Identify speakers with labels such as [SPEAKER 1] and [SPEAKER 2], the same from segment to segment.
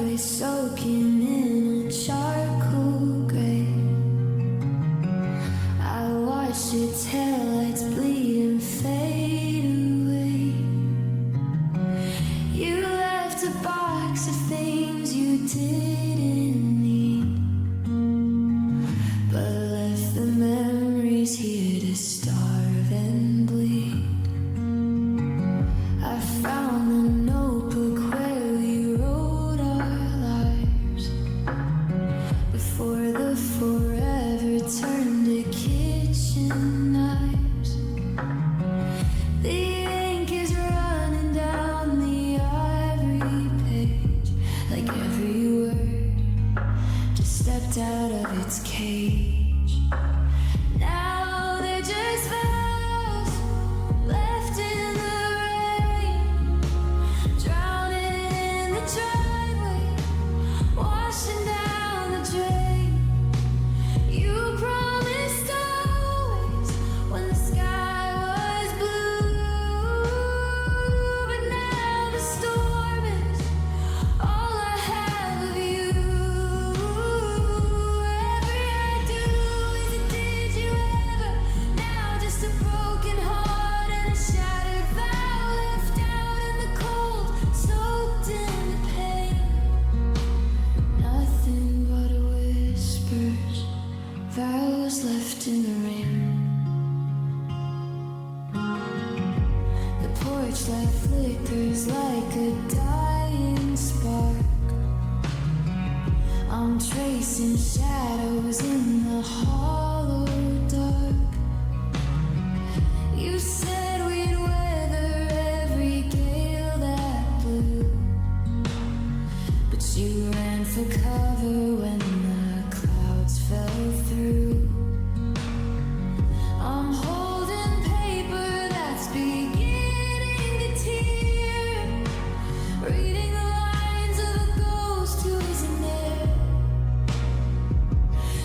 [SPEAKER 1] body soaking in a charcoal gray. I watched its headlights bleed and fade away. You left a box of things you didn't need, but left the memories here to starve and bleed. I found the notebook where we wrote our lives before the forever turned to kitchen knives. The ink is running down the ivory page, like every word just stepped out of its cage. Now they're just vows left in the rain, drowning in the driveway, washing down the drain. You promised always when the sky was blue, but now the storm is all I have of you. Every I do is a did you ever? Now just a broken heart and a shattered vow left out in the cold, soaked in the pain. Nothing but whispers, vows left in the rain. The porch light flickers like a dying spark. I'm tracing shadows in the hollow dark. You said we'd weather every gale that blew, but you ran for cover when the clouds fell through. I'm holding paper that's beginning to tear, reading the lines of a ghost who isn't there.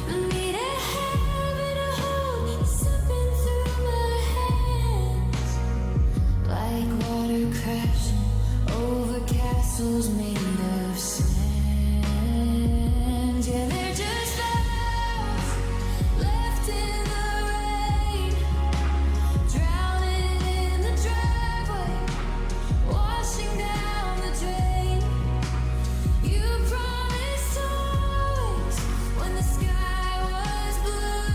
[SPEAKER 1] I need a hand to hold, slipping through my hands, like water crashing over castles made of sand. Yeah, they're just vows left in the rain, drowning in the driveway, washing down the drain. You promised always when the sky was blue,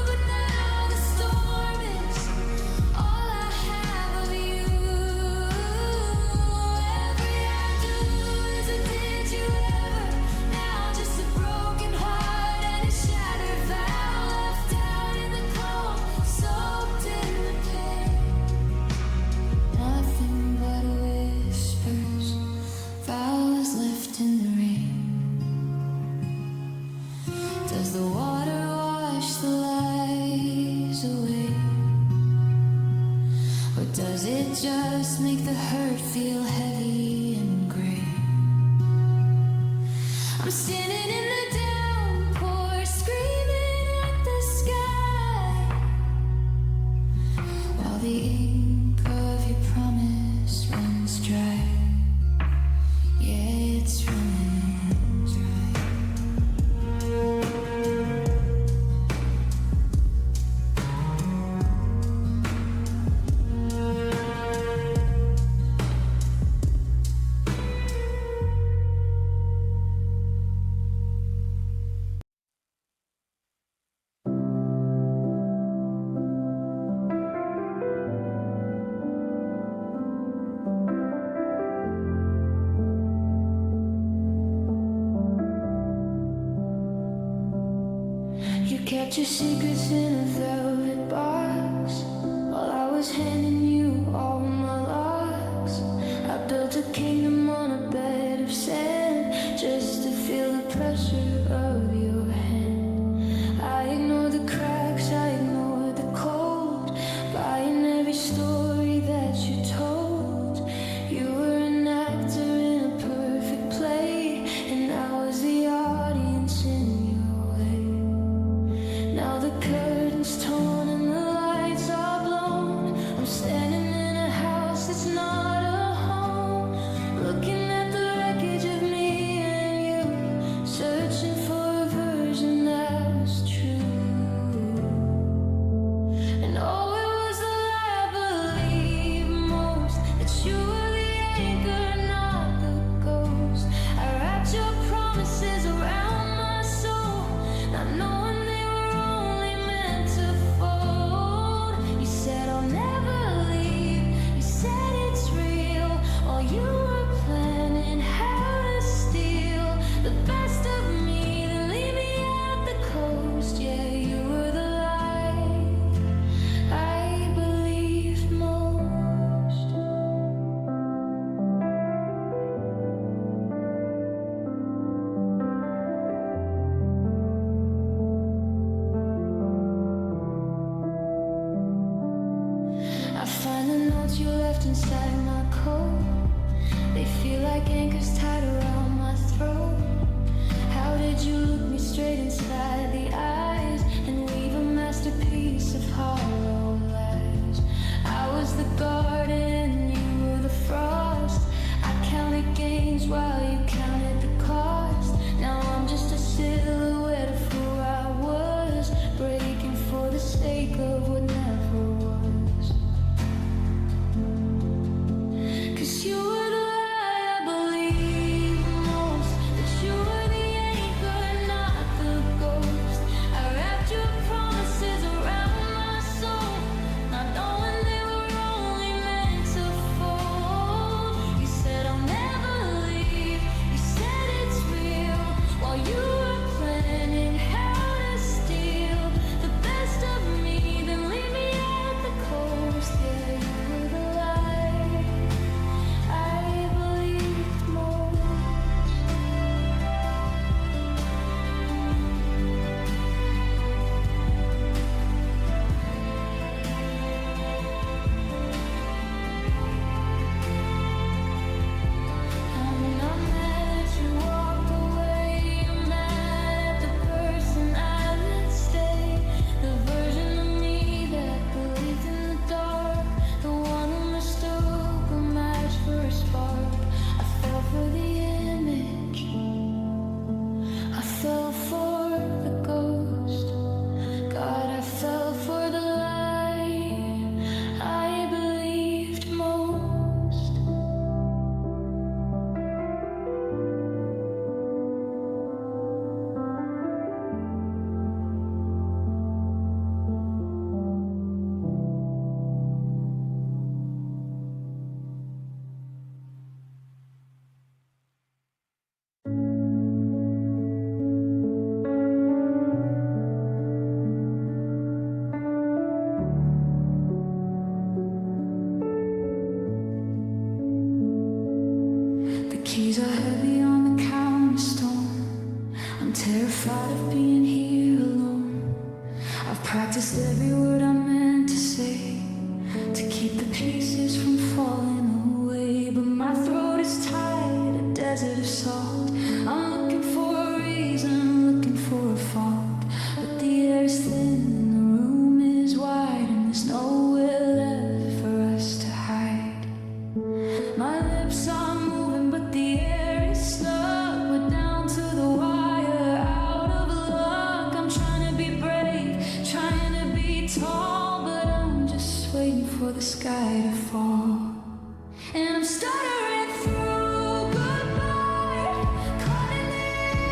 [SPEAKER 1] but now the storm is all I have of you. Every I do is a did you ever? Now just a broken heart and a shattered vow left out in the cold, soaked in the pain. Nothing but whispers, vows left in the rain. Does the water wash the lies away, or does it just make the hurt feel heavy and gray? I'm standing in the downpour, screaming at the sky, while the ink of your promise runs dry. Yeah, it's running dry. You kept your secrets in a velvet box while I was handing you all my locks. I built a kingdom on a bed of sand just to feel the pressure of your hand. I ignored the cracks, I ignored the cold, buying every story that you told. You were an actor in a perfect play, and I was the audience in your way. Now the curtain's torn and the lights are blown. I'm inside my coat. They feel like anchors tied around my throat. How did you look me straight inside the eyes and weave a masterpiece of hollow lies? I was the garden, you were the frost. I counted gains while you counted the cost. Now I'm just a silhouette of who I was, breaking for the sake of what never was. 'Cause you were the lie I believed most, that you were the anchor, not the ghost. I wrapped your promises around my soul, not knowing they were only meant to fall. You said I'll never leave, you said it's real, while you were planning how to steal the best of me, then leave me at the coast. Yeah, you were the lie I believed most. I'm not mad that you walked away, I'm mad at the person I let stay. The version of me that believed in the dark, the one who mistook a match for a spark. I fell for the image, I fell for the ghost. God, I fell for the lie I believed most. The keys are heavy on the counterstone. I'm terrified of being here alone. I've practiced every word I meant to say to keep the pieces from falling away, but my throat is tied, a desert of salt. I'm looking for a reason, looking for a fault, but the air is thin and the room is wide, and there's nowhere left for us to hide. My lips are moving, but the air is stuck. We're down to the wire, out of luck. I'm trying to be brave, trying to be tall, but I'm just waiting for the sky to fall. And I'm stuttering through goodbye, caught in the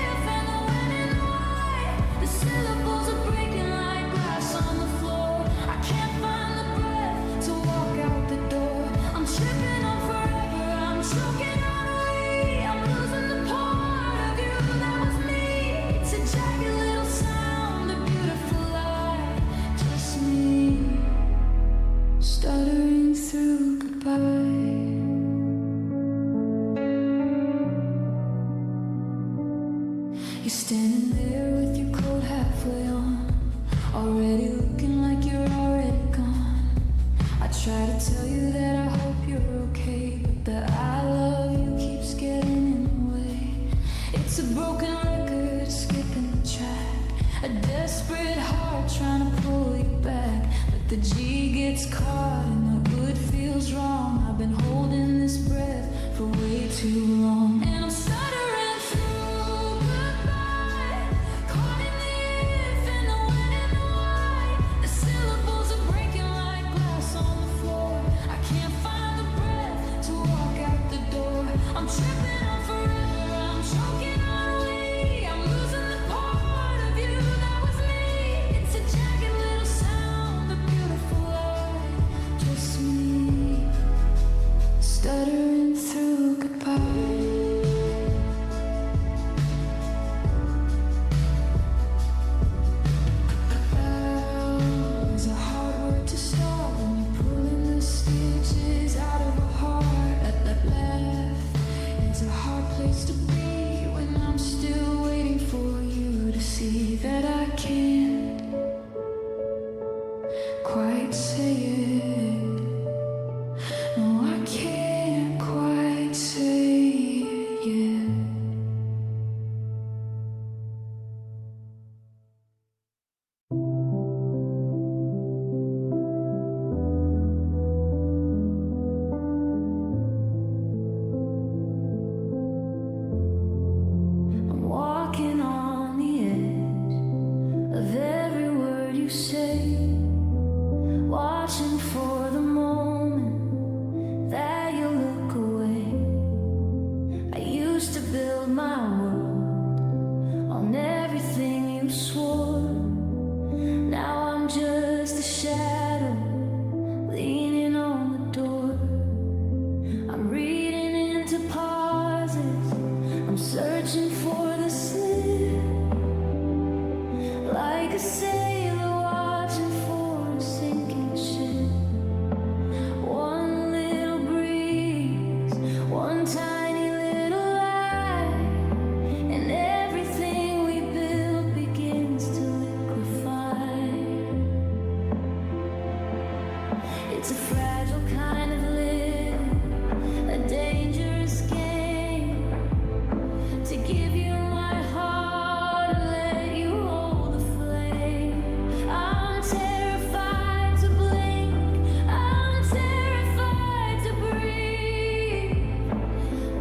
[SPEAKER 1] if and the when and the why. The syllables are breaking like glass on the floor. I can't find the breath to walk out the door. I'm tripping on forever, I'm choking on a lead. I'm losing the part of you that was me. It's a jagged little sound, a beautiful lie, just me stuttering through goodbye. You're standing there with your coat halfway on, already looking like you're already gone. I try to tell you that I hope you're okay, but the I love you keeps getting in the way. It's a broken record, skipping the track, a desperate heart trying to pull you back, but the G gets caught and the good feels wrong. I've been holding this breath for way too long, and I'm stuttering through goodbye, caught in the if and the when and the why. The syllables are breaking like glass on the floor. I can't find the breath to walk out the door. I'm tripping on forever, I'm choking on a lead. I'm losing the part of you that was me. It's a jagged little sound, a beautiful lie, just me stuttering through goodbye. my world on everything you swore. Now I'm just a shadow leaning on the door. I'm reading into pauses, I'm searching for the slip, like a sailor watching for a sinking ship. One little breeze, one tiny little light, and everything we build begins to liquefy. It's a fragile kind of living, a dangerous game, to give you my heart and let you hold the flame. I'm terrified to blink, I'm terrified to breathe,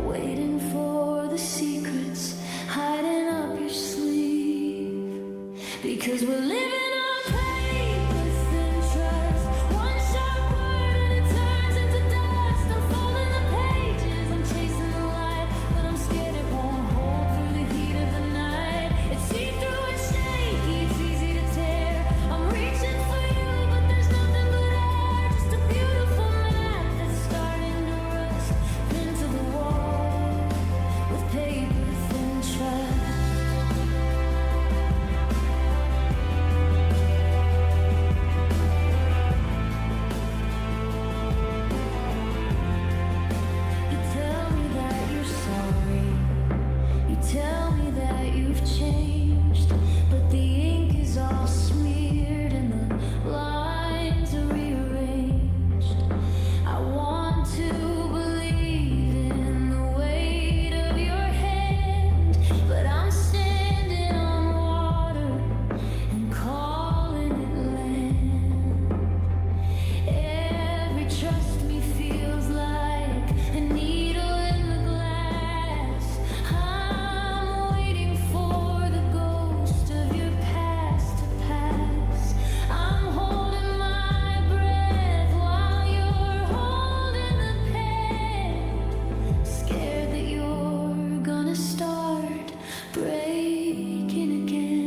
[SPEAKER 1] waiting for the secrets hiding up your sleeve, because we're living on paper thin trust. One sharp word and it turns into dust. I'm folding the pages, I'm chasing the light, but I'm scared it won't hold through the heat of the night. It's see-through and shaky, it's easy to tear. I'm reaching for you, but there's nothing but air. Just a beautiful map that's starting to rust, pinned to the wall with paper thin trust. You tell me that you're sorry, you tell me that you've changed, but the ink is all smeared and the lines are rearranged. I want to believe in the weight of your hand, but I'm standing on water and calling it land. Every trust me feels like a needle in the glass. I'm waiting for the ghost of your past to pass. I'm holding my breath while you're holding the pen, scared that you're gonna start breaking again.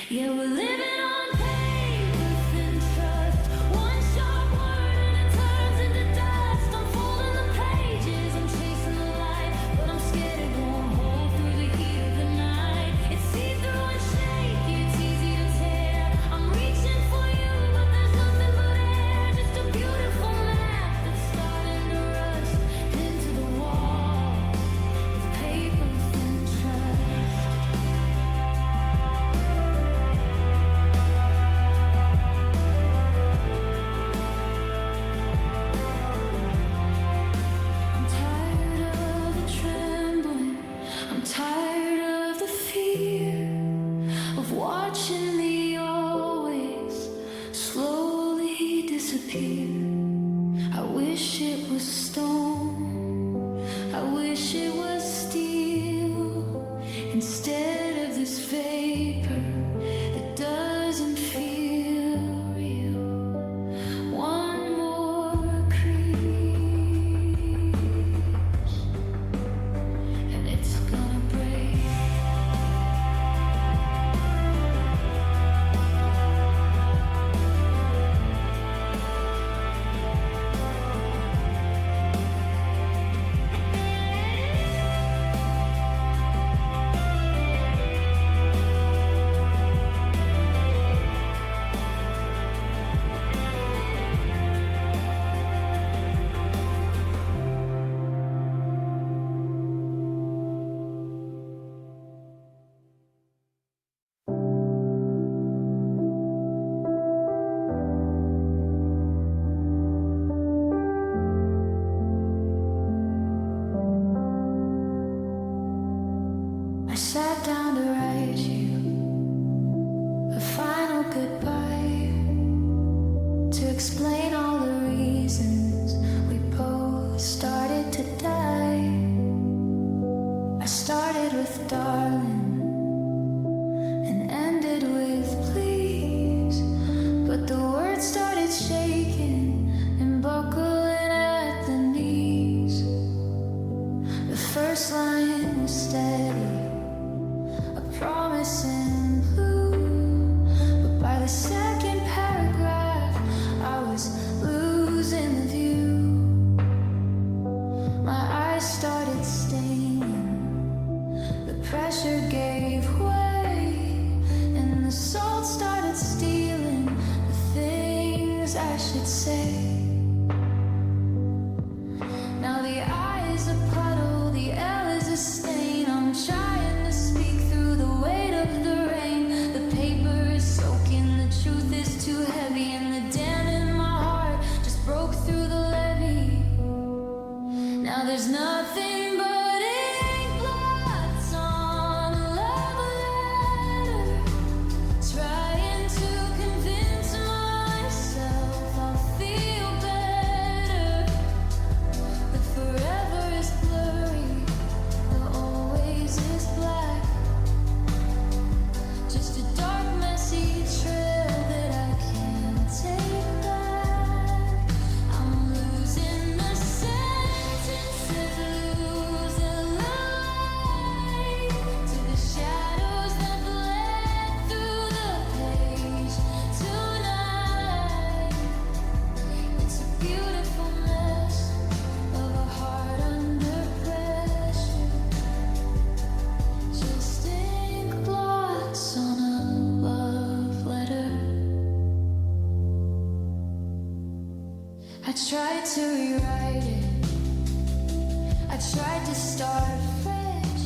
[SPEAKER 1] Yeah, we're living on paper thin trust. One sharp word and it turns into dust. I'm folding the pages, I'm chasing the light, but I'm scared it won't hold through the heat of the night. It's see-through and shaky, it's easy to tear. I'm reaching for you, but there's nothing but air. Just a beautiful map that's starting to rust, pinned to the wall with paper thin trust. I'm tired of the trembling, I'm tired of the fear, of watching the always slowly disappear. I wish it was stone, I wish it was steel, instead of this vapor that doesn't feel real. One more crease, and it's gonna break. I sat down to write you a final goodbye, to explain all the reasons we both started to die. I started with darling and ended with please, but the words started shaking and buckling at the knees. The first first line was steady, a promise in blue, but by the second paragraph I was losing the view. My eyes started staining, the pressure gave way, and the salt started stealing the things I should say. Now the I is a puddle, the L is a stain. I'm trying to speak through the weight of the rain. The paper is soaking, the truth is too heavy, and the dam in my heart just broke through the levee. Now there's nothing but ink blots on a love letter, trying to convince myself I'll feel better. The forever is blurry, the always is black, just a dark messy trail that I can't take back. I'm losing the sentences, losing light to the shadows that bled through the page tonight. It's a beautiful mess of a heart under pressure, just ink blots on a love letter. I tried to rewrite it, I tried to start fresh,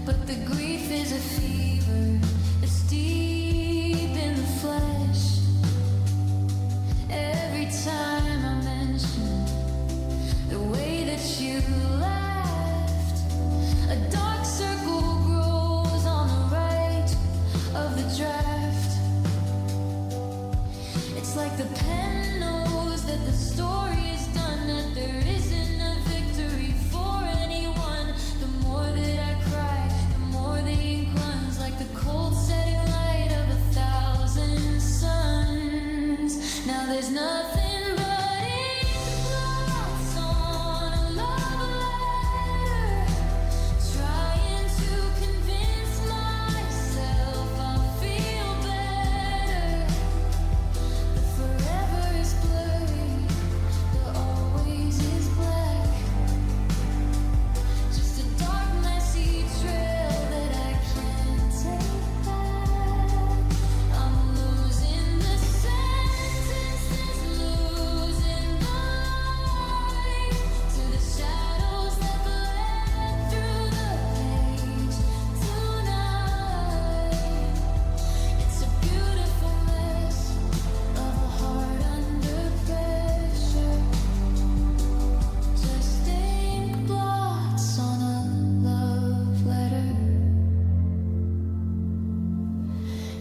[SPEAKER 1] but the grief is a fever, it's deep in the flesh. Every time I mention the way that you left, a dark circle grows on the right of the draft. It's like the pen knows that the story is done, that there isn't a victory for anyone. The more that I cry, the more the ink runs, like the cold setting light of 1,000 suns. Now there's nothing but ink blots on a love letter, trying to convince myself I'll feel better. The forever is blurry, the always is black, just a dark messy trail that I can't take back. I'm losing the sentences, losing the light to the shadows that bled through the page tonight. It's a beautiful mess of a heart under pressure, just ink blots on a love letter.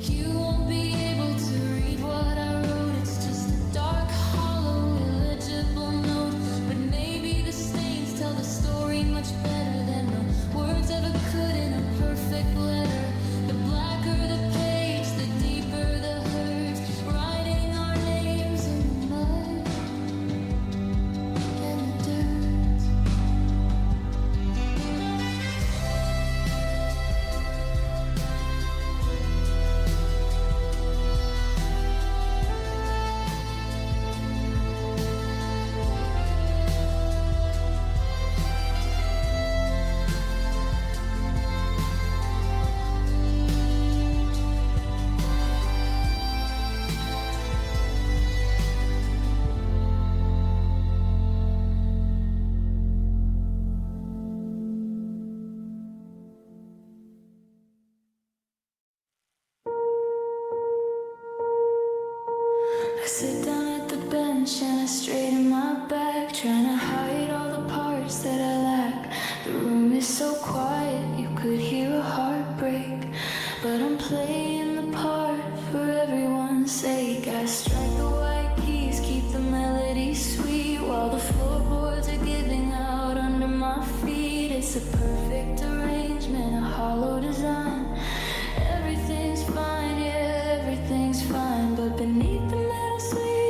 [SPEAKER 1] You won't be able to read what I wrote, it's just a dark, hollow, illegible note. But maybe the stains tell the story much better than the words ever could in a perfect letter. The blacker the page, the deeper the hurt, writing our names in the mud and the dirt. I sit down at the bench and I straighten my back, trying to hide all the parts that I lack. The room is so quiet, you could hear a heartbreak, but I'm playing the part for everyone's sake. I strike the white keys, keep the melody sweet, while the floorboards are giving out under my feet. It's a perfect arrangement, a hollow design. Everything's fine, yeah, everything's fine, but beneath the metal sleeve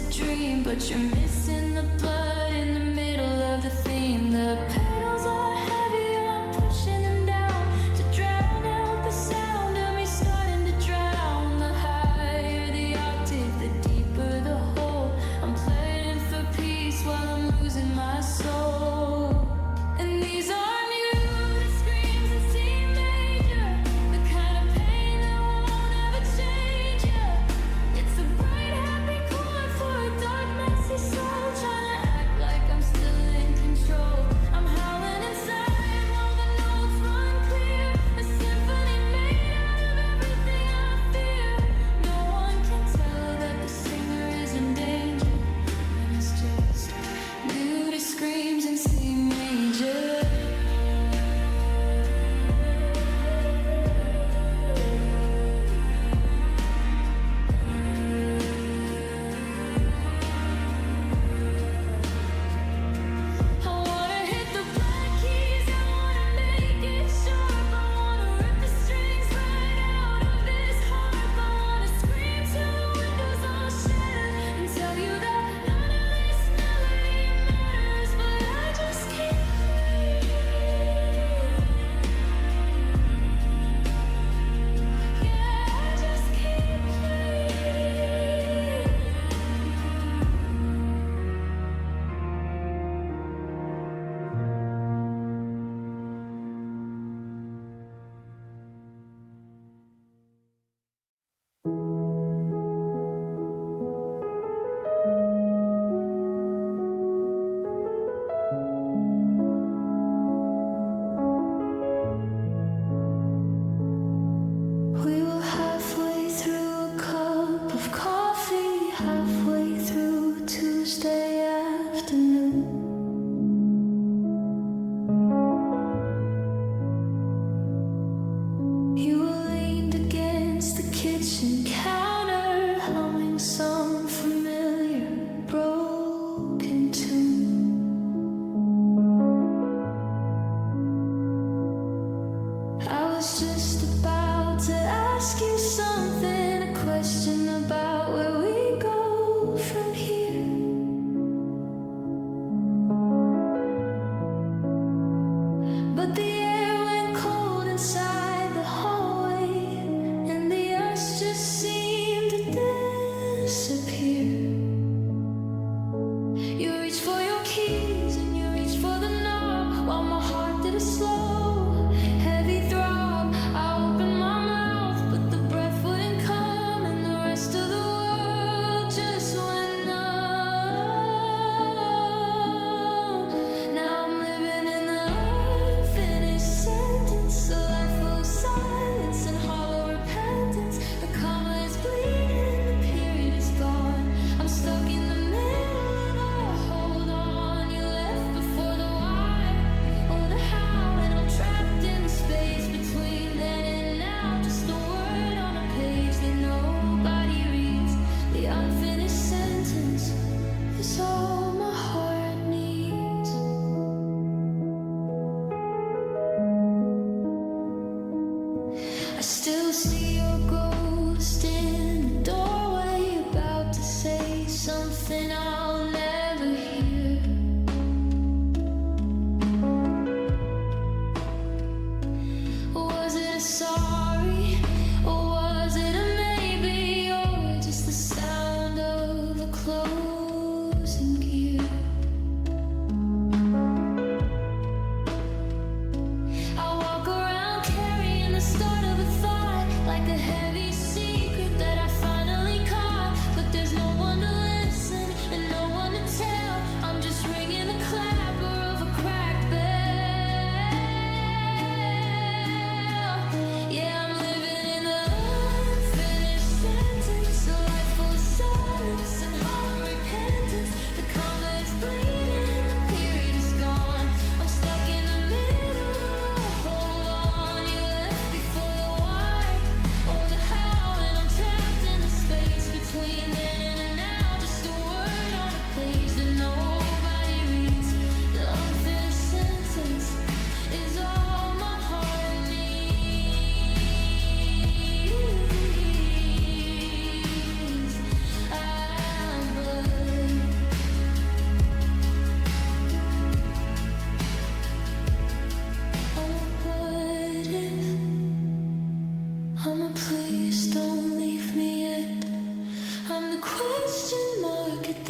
[SPEAKER 1] a dream, but you're missing the blood in the middle of the theme. The pedals are heavy, I'm pushing them down to drown out the sound of me starting to drown. The higher the octave, the deeper the hole. I'm playing for peace while I'm losing my soul. And these aren't you, the screams in C major, the kind of pain that won't ever change ya. It's a bright, happy chord for a dark, messy soul, trying to act like I'm still in control. I'm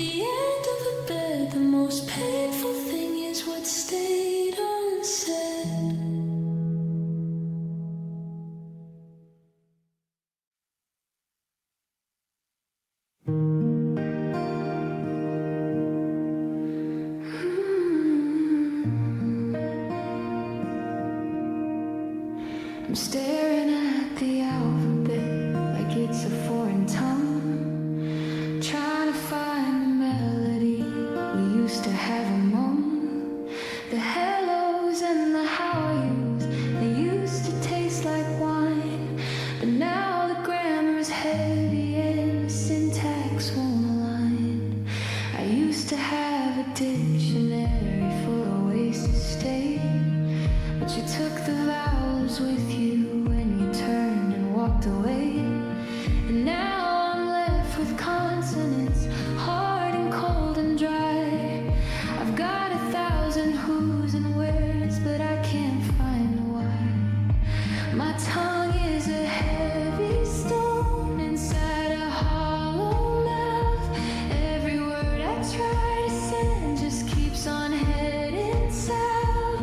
[SPEAKER 1] the end of a bed, the most painful thing is what stayed unsaid. I'm staring at the alphabet like it's a foreign tongue, trying to find the melody we used to have among the hellos and the how are yous. They used to taste like wine, but now the grammar is heavy and the syntax won't align. I used to have a dictionary full of ways to stay, but you took the vowels with you when you turned and walked away. And now I'm left with consonants, hard and cold and dry. I've got 1,000 who's and where's, but I can't find the why. My tongue is a heavy stone inside a hollow mouth. Every word I try to send just keeps on heading south.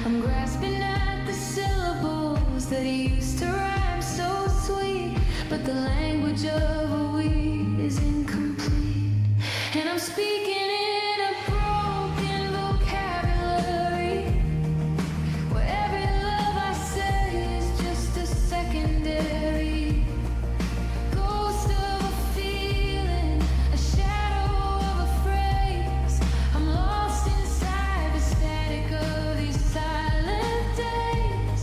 [SPEAKER 1] I'm grasping at the syllables that used to rhyme so sweet, but the language of a weed is incomplete. And I'm speaking in a broken vocabulary, where every love I say is just a secondary ghost of a feeling, a shadow of a phrase. I'm lost inside the static of these silent days.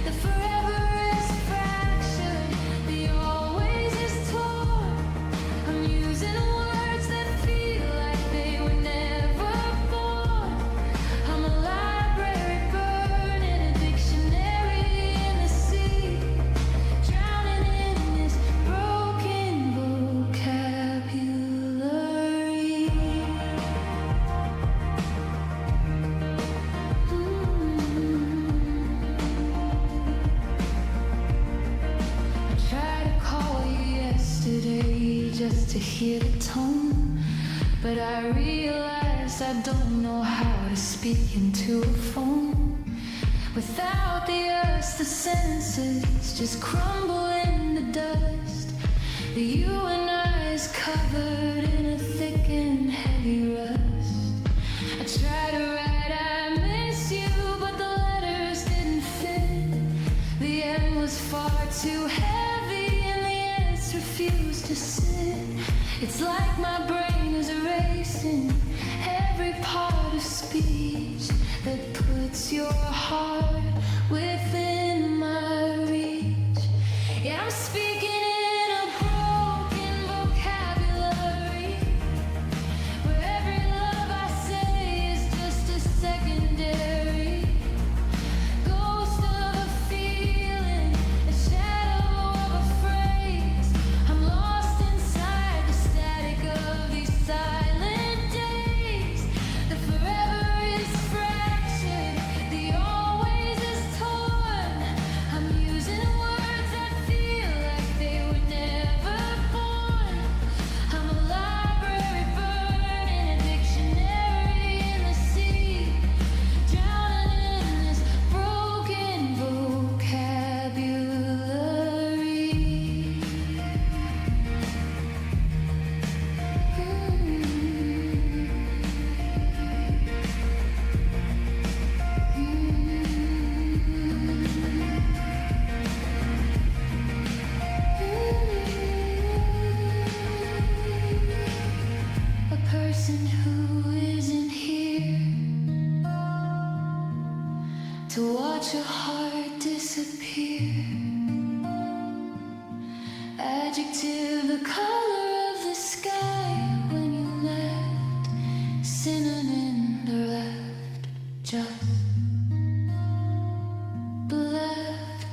[SPEAKER 1] The forever is fractured, the always is torn. I'm using words that feel like they were never born. I'm a library burning, a dictionary in the sea, drowning in this broken vocabulary. I tried to call you yesterday just to hear the tone, but I realized I don't know how to speak into a phone. Without the us, the sentences just crumble in the dust. The you and I is covered in a thick and heavy rust. I try to write I miss you, but the letters didn't fit. The end was far too heavy and the S refused to sit. It's like my brain is erasing every part of speech that puts your heart within my reach. Yeah, I'm speaking in a broken vocabulary, where every love I say is just a secondary ghost of a feeling, a shadow of a phrase. I'm lost inside the static of these silent days. The forever is fractured, the always is torn. I'm using words that feel like they were never born. I'm a library burning, a dictionary in the sea, drowning in this broken vocabulary. A person who isn't here to watch a heart disappear. Adjective, the color of the sky when you left. Synonym, the left, just left.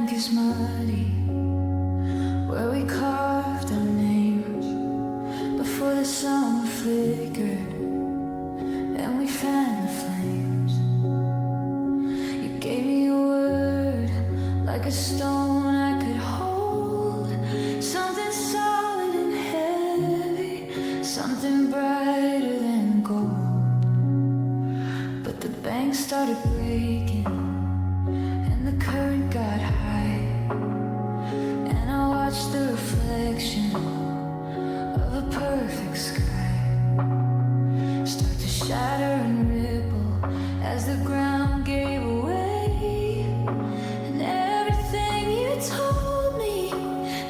[SPEAKER 1] bank is muddy, where we carved our names before the sun flickered and we fanned the flames. You gave me a word like a stone I could hold, something solid and heavy, something brighter than gold. But the bank started breaking and the current got high, and I watched the reflection of a perfect sky start to shatter and ripple as the ground gave away, and everything you told me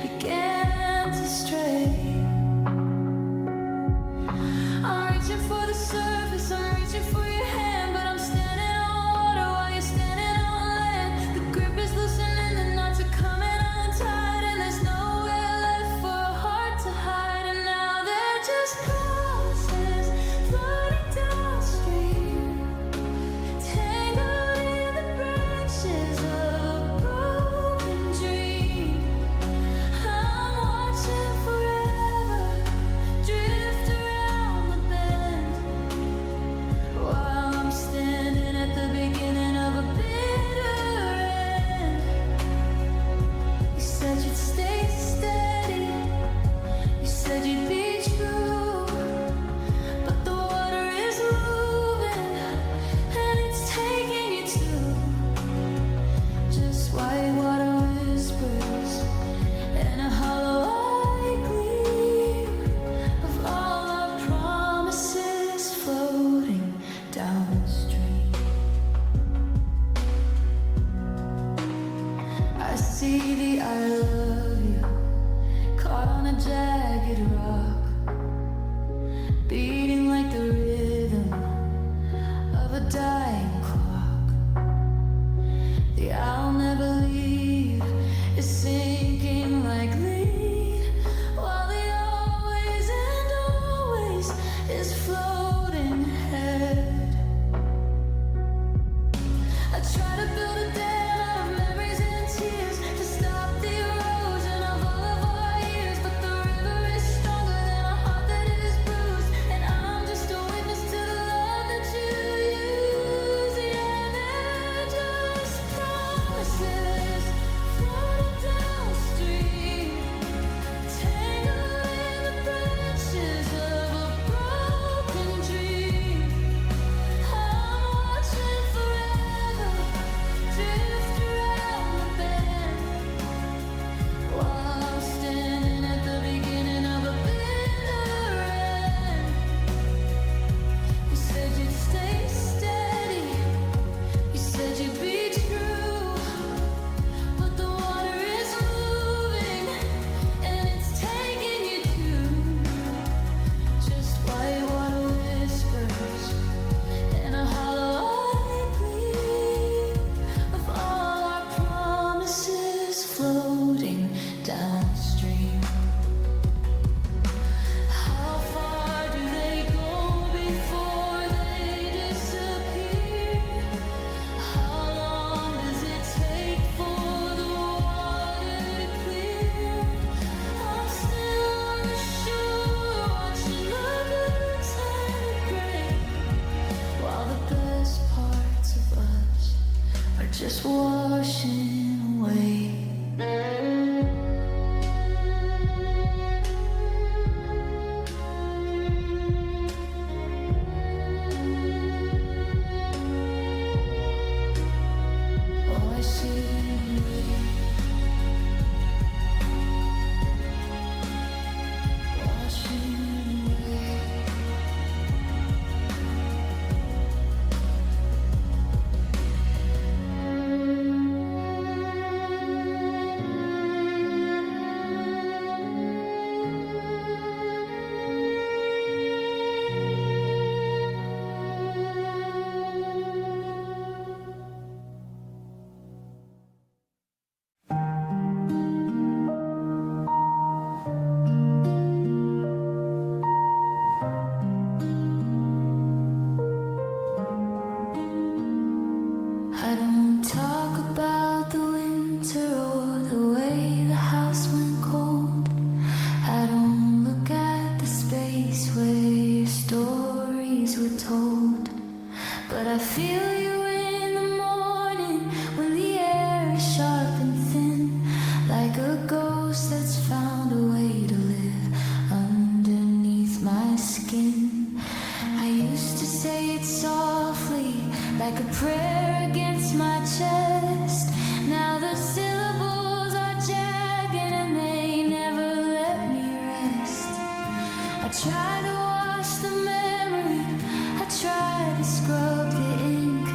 [SPEAKER 1] began to stray. I'm reaching for the surface, I'm reaching for your hand, but I'm standing on water while you're standing on land. The grip is loosening, the knots are coming untied, and there's nowhere left for a heart to hide. And now they're just crosses floating downstream, tangled in the branches of a broken dream. I'm watching forever drift around the bend, while I'm standing at the beginning of a bitter end. You said you'd stay steady, you said you'd be true, but the water is moving and it's taking you to just white water whispers and a hollow eye gleam of all our promises floating downstream. I see the I love you caught on a jagged rock, beating like the rhythm of a dying clock. The I'll never leave is sinking like lead, while the always and always is floating ahead. I try to build a dam out of memories and tears to stop the erosion of all of our years, but the river is stronger than a heart that is bruised, and I'm just a witness to the love that you use. Yeah, they're just promises floating downstream, tangled in the branches of a broken dream. I'm watching forever drift around the bend, while I'm standing at the beginning of a bitter end. You said you'd stay steady, you said you'd be true, but the water is moving and it's taking you to just white water whispers and a hollow eye gleam of all our promises floating downstream. How far do they go before they disappear? How long does it take for the water to clear? I'm still on the shore watching the blue tide break, while the best parts of us are just washing away. Oh, I see washing away. but I feel you in the morning when the air is sharp and thin, like a ghost that's found a way to live underneath my skin. I used to say it softly, like a prayer against my chest. Now the syllables are jagged and they never let me rest. I try to wash the memory, I try to scrub the ink,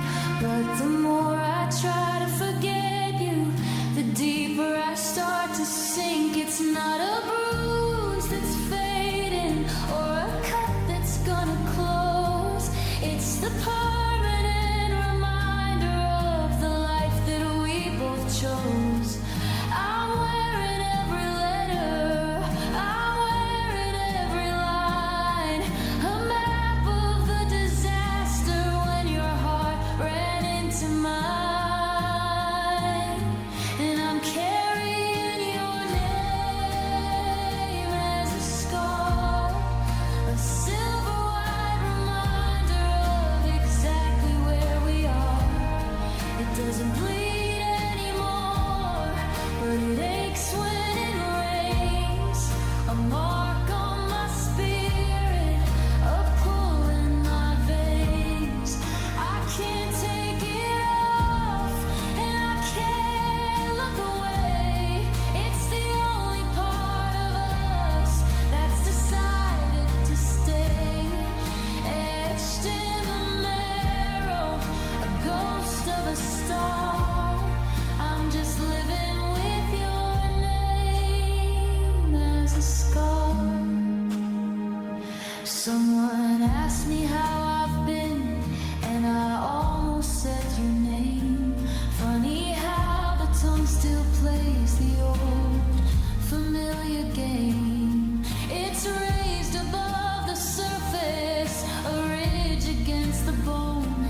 [SPEAKER 1] but the more I try to forget you, the deeper I start to sink. It's not a bruise that's fading or a cut that's gonna close. It's the permanent reminder of the life that we both chose. I'm wearing every letter, I'm wearing every line, a map of the disaster when your heart ran into mine. And I'm carrying your name as a scar, a silver white reminder of exactly where we are. It doesn't bleed anymore, but it aches when it rains. A mark on my spirit, a pull in my veins. I can't take it off, and I can't look away. It's the only part of us that's decided to stay, etched in the marrow, a ghost of a star. I'm just living with your name as a scar. Someone asked me how I've been, and I almost said your name. Funny how the tongue still plays the old familiar game. It's raised above the surface, a ridge against the bone,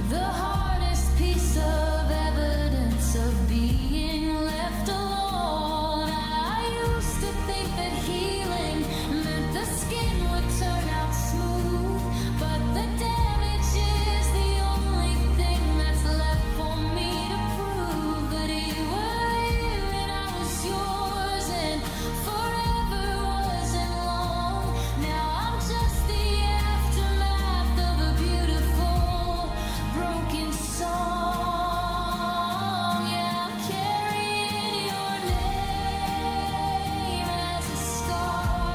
[SPEAKER 1] the hardest piece of evidence of being left alone. I used to think that healing meant the skin would turn out smooth, but the damage is the only thing that's left for me to prove. That you were here and I was yours, and forever wasn't long. Now I'm just the aftermath of a beautiful broken song. Yeah, I'm carrying your name as a scar,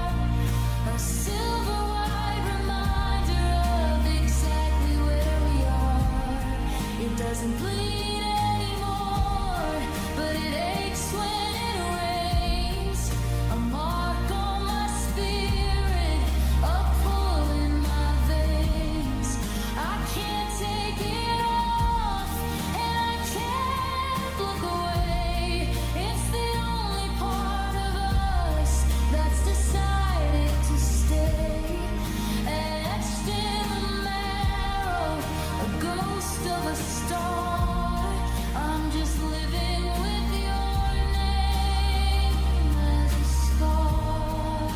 [SPEAKER 1] a silver white reminder of exactly where we are. It doesn't bleed anymore, but it aches when it rains. A mark on my spirit, a pull in my veins. I can't take it off, and I can't look away. It's the only part of us that's decided to stay, etched in the marrow, a ghost of a star. I'm just living with your name as a scar.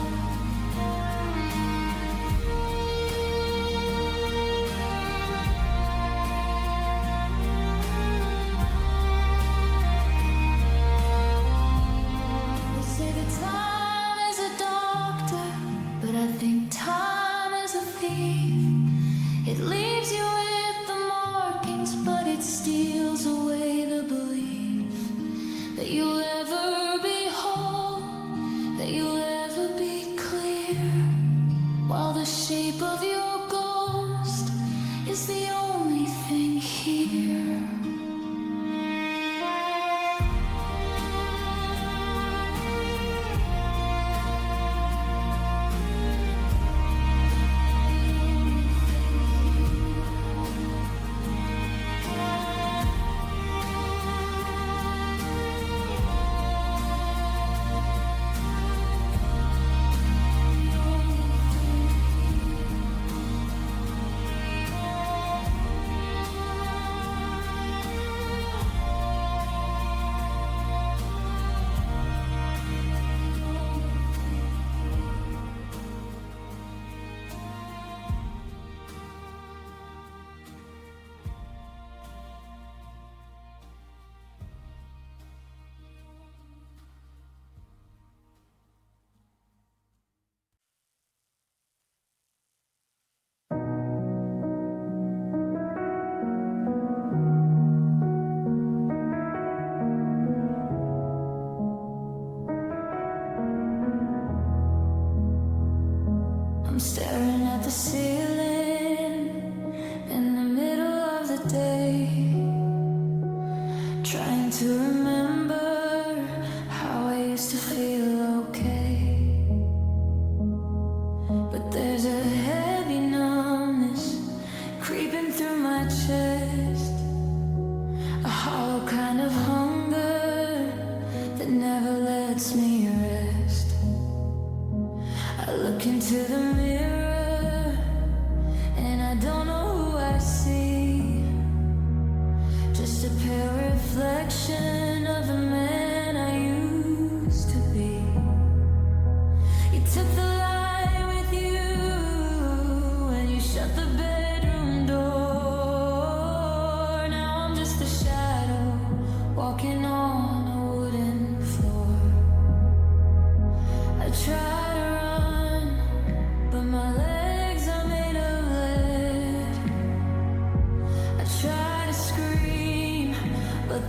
[SPEAKER 1] They say that time is a doctor, but I think time is a thief. It leaves you with the markings, but it steals away the belief that you'll ever be whole, that you'll ever be clear, while the shape of your ghost is the only thing here.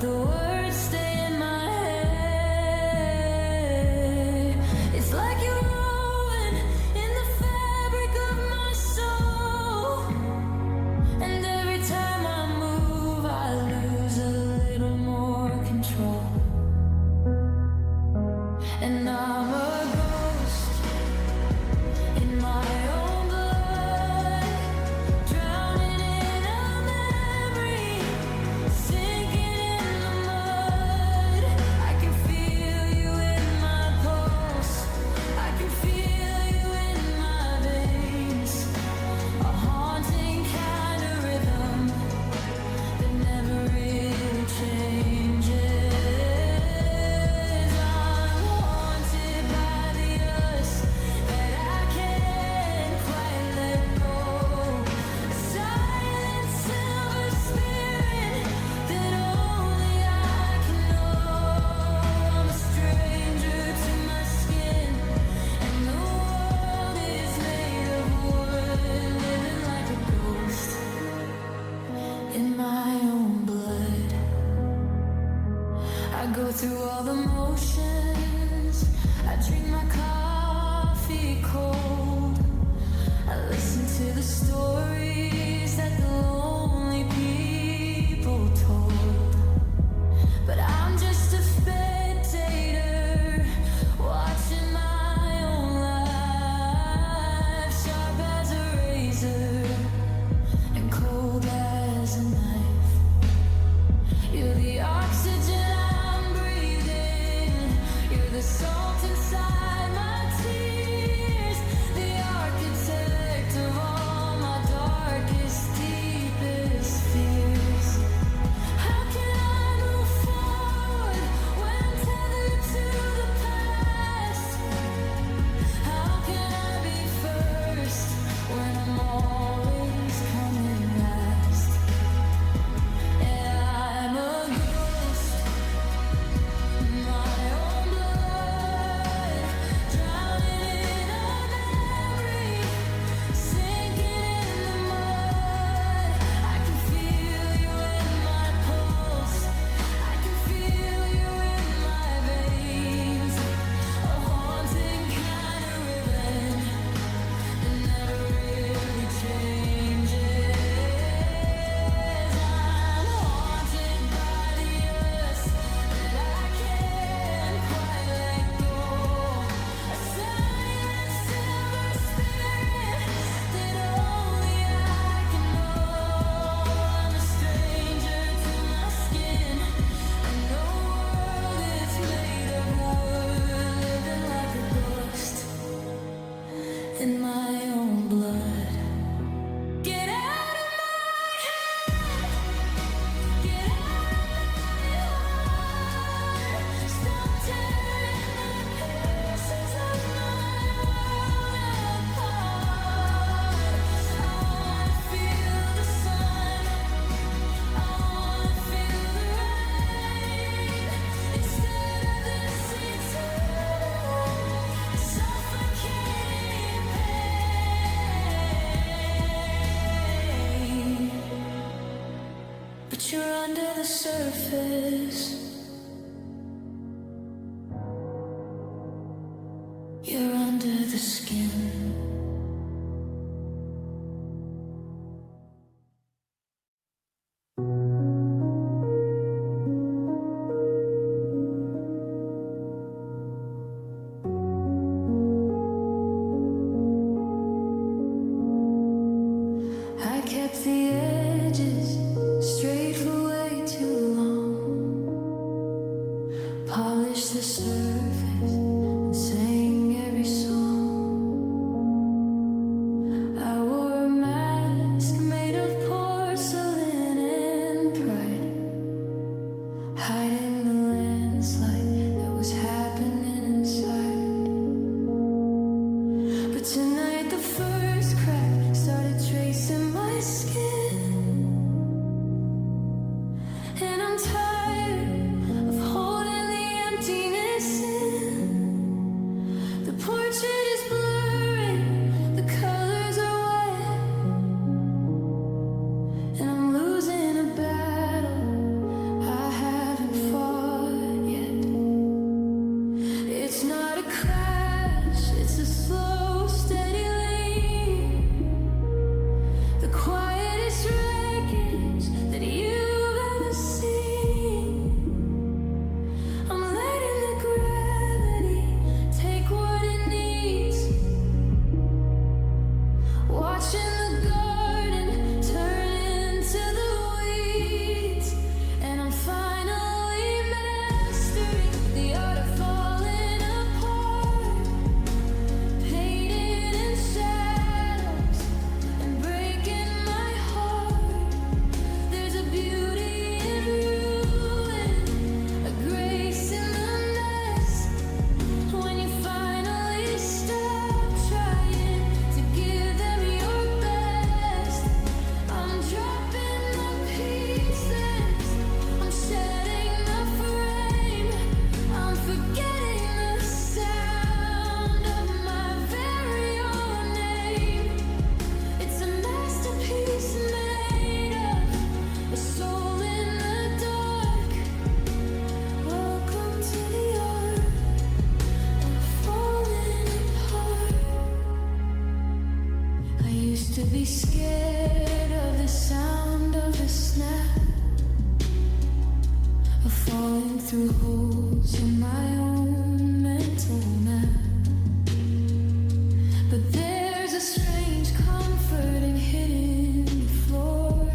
[SPEAKER 1] the words stay in my head. It's like you're woven in the fabric of my soul, and every time I move I lose a little more control. And I'm a ghost in my own blood, drowning in a memory, sinking in the mud. I can feel you in my pulse, I can feel you in my veins, a haunting kind of rhythm that never really changes. I'm haunted by the us that I can't quite let go. A silent silver spirit that only I can know. I'm a stranger to my skin, and the world is made of wood, living like a ghost in my own blood. I go through all the motions, I drink my coffee cold, I listen to the stories that the lonely people told. But I'm just a spectator, watching my own life, sharp as a razor and cold as a knife. You're the oxygen I'm breathing, you're the salt inside my tears, the architect of all my darkest, deepest fears. How can I move forward when I'm tethered to the past? How can I be first when I'm always coming last? And I'm a ghost in my own blood, drowning in a memory, sinking in the mud. I can feel you in my pulse, I can feel you in my veins, a haunting kind of rhythm that never really changes. I'm haunted by the us that I can't quite let go. A silent silver spirit that only I can know. I'm a stranger to my skin, and the world is made of wood, living like a ghost in my own blood. Get out of my head, get out of my heart. Stop tearing the pieces of my world apart. I wanna feel the sun, I wanna feel the rain, instead of this eternal, suffocating pain. But you're under the surface, you're under the skin. I kept the edges straight for way too long, polished the surface and sang every song. I wore a mask made of porcelain and pride, hiding the landslide that was happening inside. But tonight the first crack started tracing my skin. scared of the sound of a snap, of falling through holes in my own mental map. But there's a strange comfort in hitting the floor,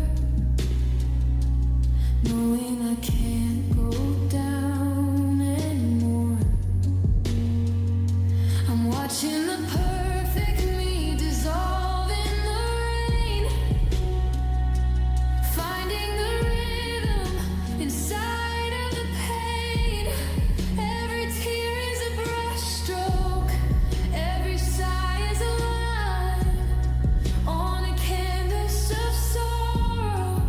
[SPEAKER 1] knowing I can't go down anymore. I'm watching the perfect me dissolve in the rain, finding the rhythm inside of the pain. Every tear is a brushstroke, every sigh is a line on a canvas of sorrow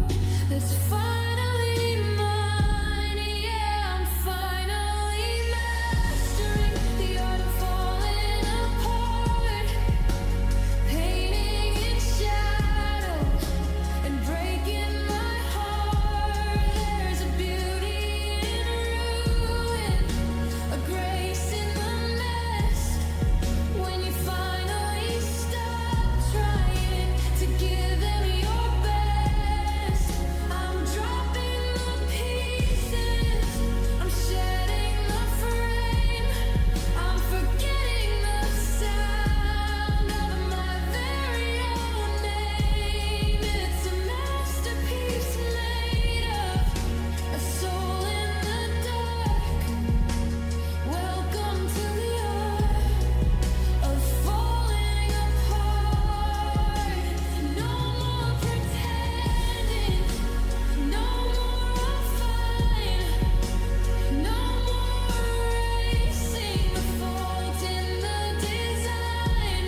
[SPEAKER 1] that's finally mine. Yeah, I'm finally mastering the art of falling apart, painting in shadows and breaking my heart. There's a beauty in ruin, a grace in the mess. When you finally stop trying to give them your best, I'm dropping the pieces, I'm shedding the frame, I'm forgetting the sound of my very own name. It's a masterpiece made of a soul in the dark. Welcome to the art of falling apart. No more pretending, no more fine, no more erasing the fault in the design.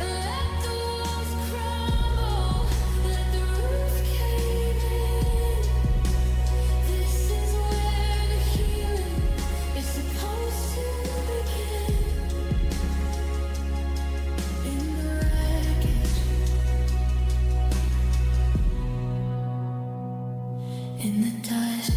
[SPEAKER 1] Let the walls crumble, let the roof cave in. This is where the healing is supposed to begin. In the wreckage, in the dust.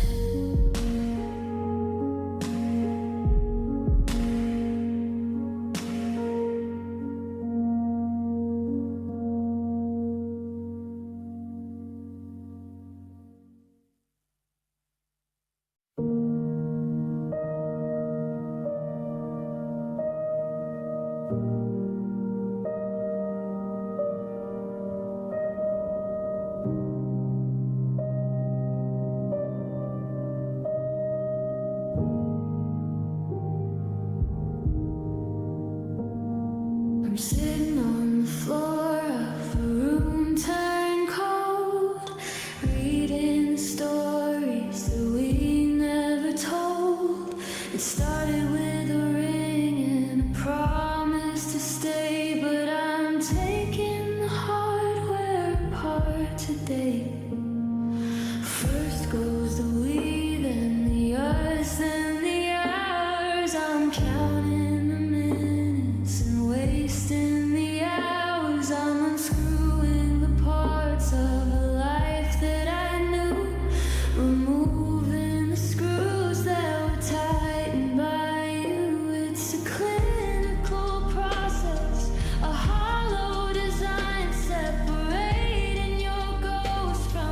[SPEAKER 1] I'm sitting on the floor of a room turned cold, reading stories that we never told. It started with a ring and a promise to stay, but I'm taking the hardware apart today. First goes the we, then the us, then the ours. I'm counting the minutes and wasting the hours. I'm unscrewing the parts of a life that I knew, removing the screws that were tightened by you. It's a clinical process, a hollow design, separating your ghost from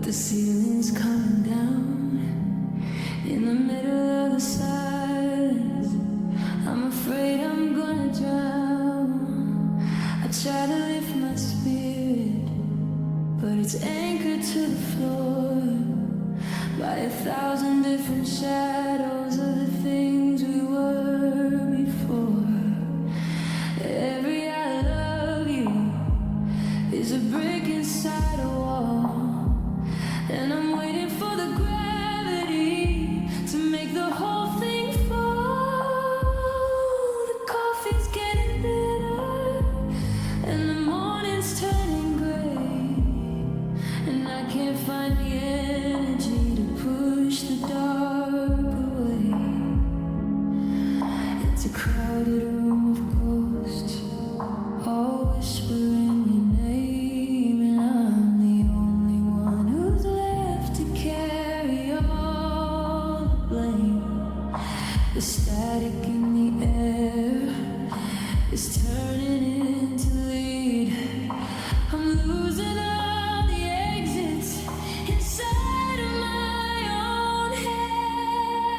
[SPEAKER 1] the ceiling's coming down in the middle of the silence. I'm afraid I'm gonna drown. I try to lift my spirit, but it's anchored to the floor by 1,000 different shadows of the things we were before. Every I love you is a brick inside a wall, and I'm waiting for the gravity to make the whole thing fall. The coffee's getting bitter, and the morning's turning gray, and I can't find the energy to push the dark away. It's a crowded room of ghosts, all whispering your name, and I'm the only one who's left to carry all the blame. The static in the air is turning into lead. I'm losing all the exits inside of my own head,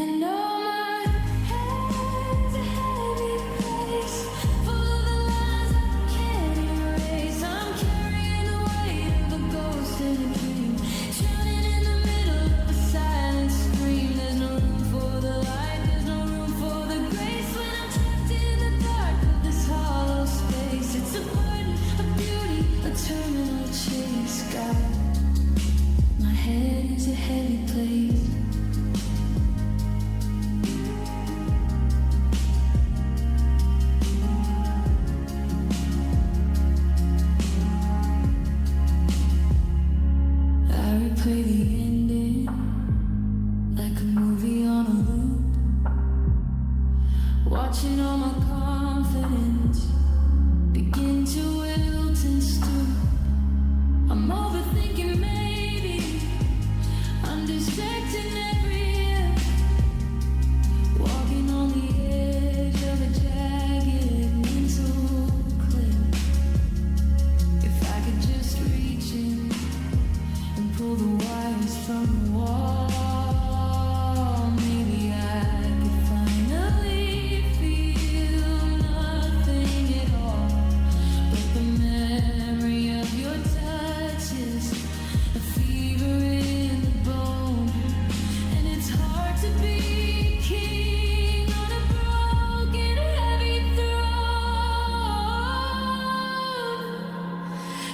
[SPEAKER 1] and all my head's a heavy place full of the lines I can't erase. I'm carrying the weight of a ghost in a dream, drowning in the middle of a silent scream. There's no room for the light, there's no room for the grace when I'm trapped in the dark of this hollow space. It's a burden, a beauty, a terminal chase. God, my head is a heavy place. I replay the ending like a movie on a loop, watching all my confidence begin to wilt and stoop. I'm overthinking, maybe I'm dissecting every year, walking on the edge of a jagged mental cliff. If I could just reach in and pull the wires from the wall, maybe I could finally feel nothing at all but the memory of your touches, a fever in the bone, and it's hard to be king on a broken, heavy throne.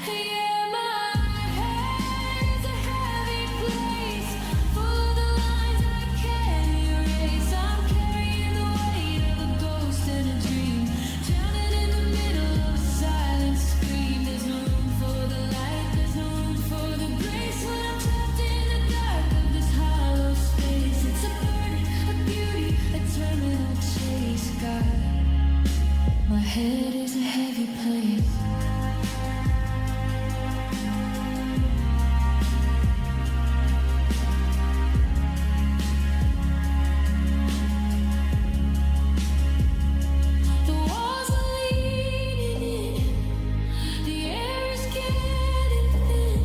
[SPEAKER 1] Yeah, my head's a heavy place full of the lines I can't erase. I'm carrying the weight of a ghost in a dream, drowning in the middle of a silent scream. There's no room for the light, there's no room for the grace when I'm trapped in the dark of this hollow space. It's a burden, a beauty, a terminal chase. God, my head is a heavy place. The walls are leaning in, the air is getting thin.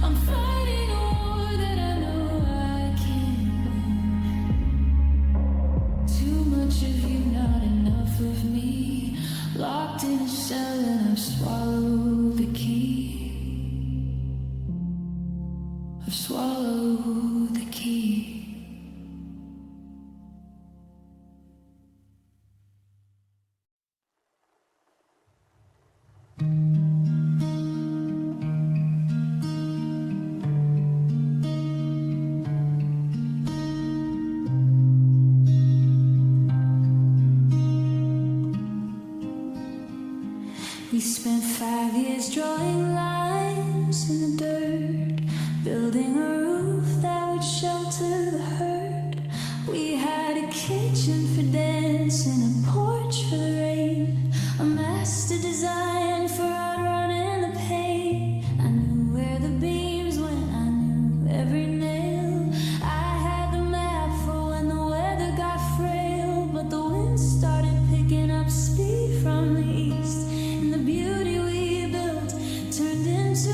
[SPEAKER 1] I'm fighting a war that I know I can't win. Too much of you, not enough of me. Locked in a cell and I've swallowed the key. I've swallowed the key. We spent 5 years drawing lines in the dirt, building a roof that would shelter the hurt. We had a kitchen for dancing, a porch for the rain, a master design for outrunning the pain. I knew where the beams went, I knew every nail. I had the map for when the weather got frail, but the wind started picking up speed from the east, and the beauty we built turned into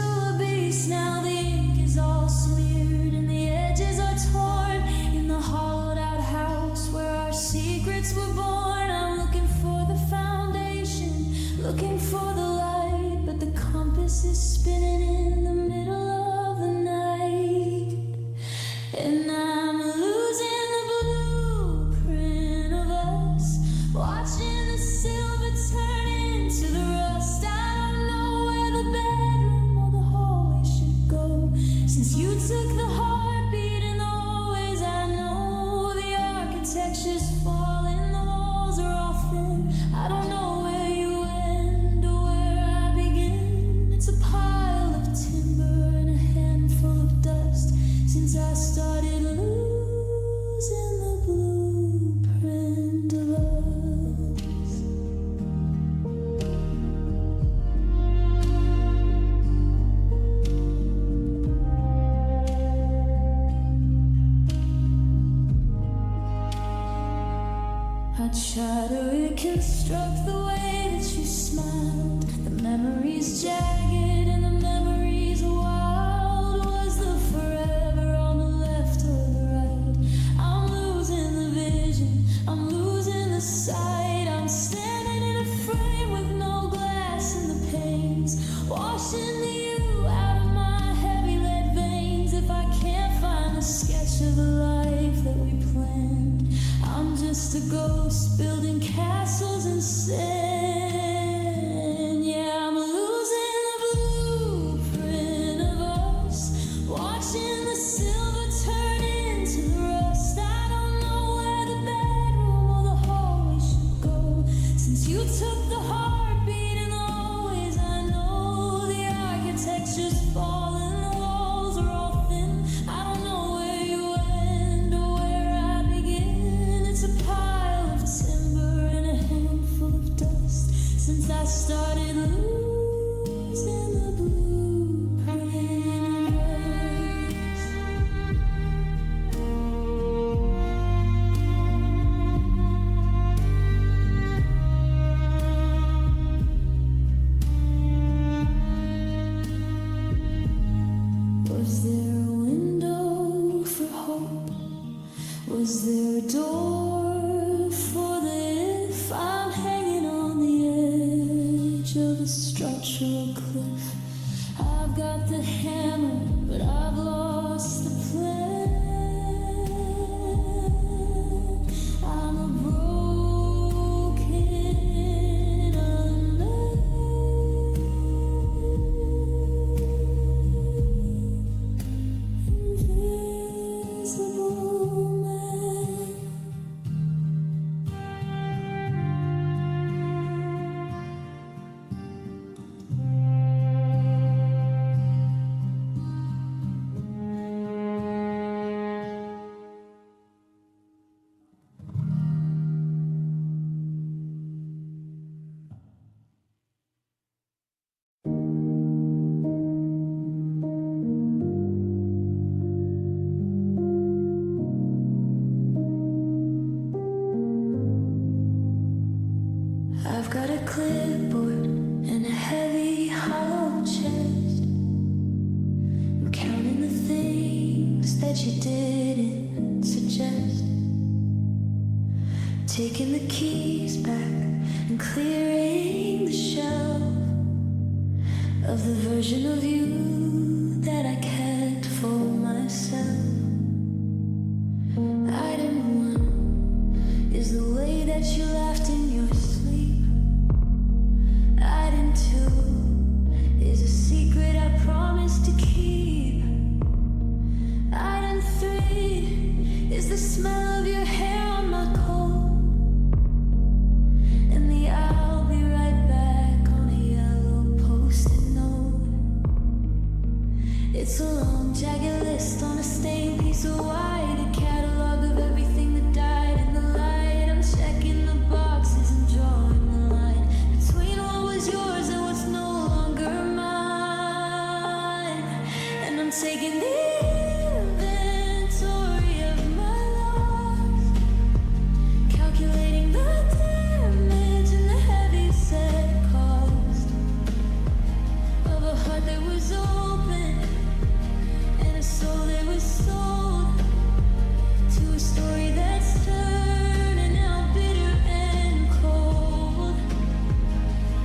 [SPEAKER 1] voices spinning in the middle of the night. And I'm losing the blueprint of us, watching the silver turn into the rust. I don't know where the bedroom or the hallway should go, since you took the heartbeat and the hallways. I know the architecture's falling, the walls are all thin. I don't know where you end or where I begin. It's a pile of timber and a handful of dust, since I started losing the blueprint of us. I try to reconstruct the way that you smiled. The memories jagged and the memories wild. Was the forever on the left or the right? I'm losing the vision, I'm losing the sight. I'm standing in a frame with no glass in the panes, washing the you out of my heavy lead veins. If I can't find a sketch of the life that we planned, I'm just a ghost building castles in sand. Yeah, I'm losing the blueprint of us, watching the silver turn into the rust. I don't know where the bedroom or the hallway should go, since you took the heartbeat and always. I know the architecture's falling, the walls are all thin. I don't know where you end or where I begin. It's a pile of timber and a handful of dust, since I started losing the blueprint of us. Was there a window for hope? Was there a door for the if? I'm hanging on the edge of a structural cliff. I've got the hammer, but I've lost the plan. I'm a broken, unmade, invisible man. I've got a clipboard and a heavy hollow chest. I'm counting the things that you didn't suggest, taking the keys back and clearing the shelf of the version of you that I kept for myself. Item 1 is the way that you laughed in your sleep. Item 2 is a secret I promised to keep. Item 3 is the smell of your hair on my coat, and the I'll be right back on a yellow post-it note. It's a long jagged list on a stained piece of white, a catalog of everything that died in the light. I'm checking the boxes and drawing the line between what was yours and what's no longer mine. And I'm taking the inventory of my loss, calculating the damage and the heavy set cost of a heart that was open and a soul that was sold to a story that's turning out bitter and cold.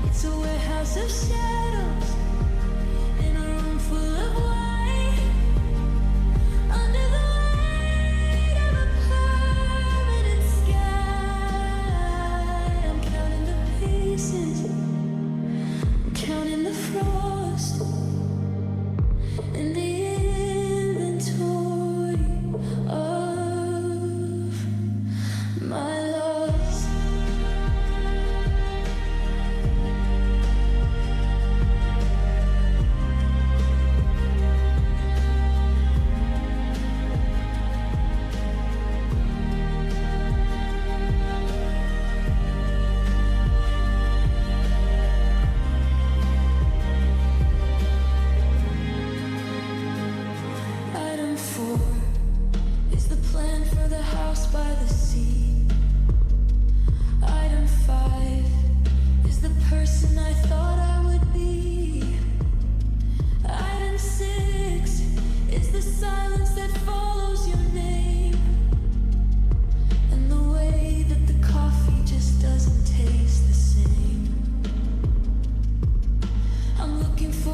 [SPEAKER 1] It's a warehouse of shadows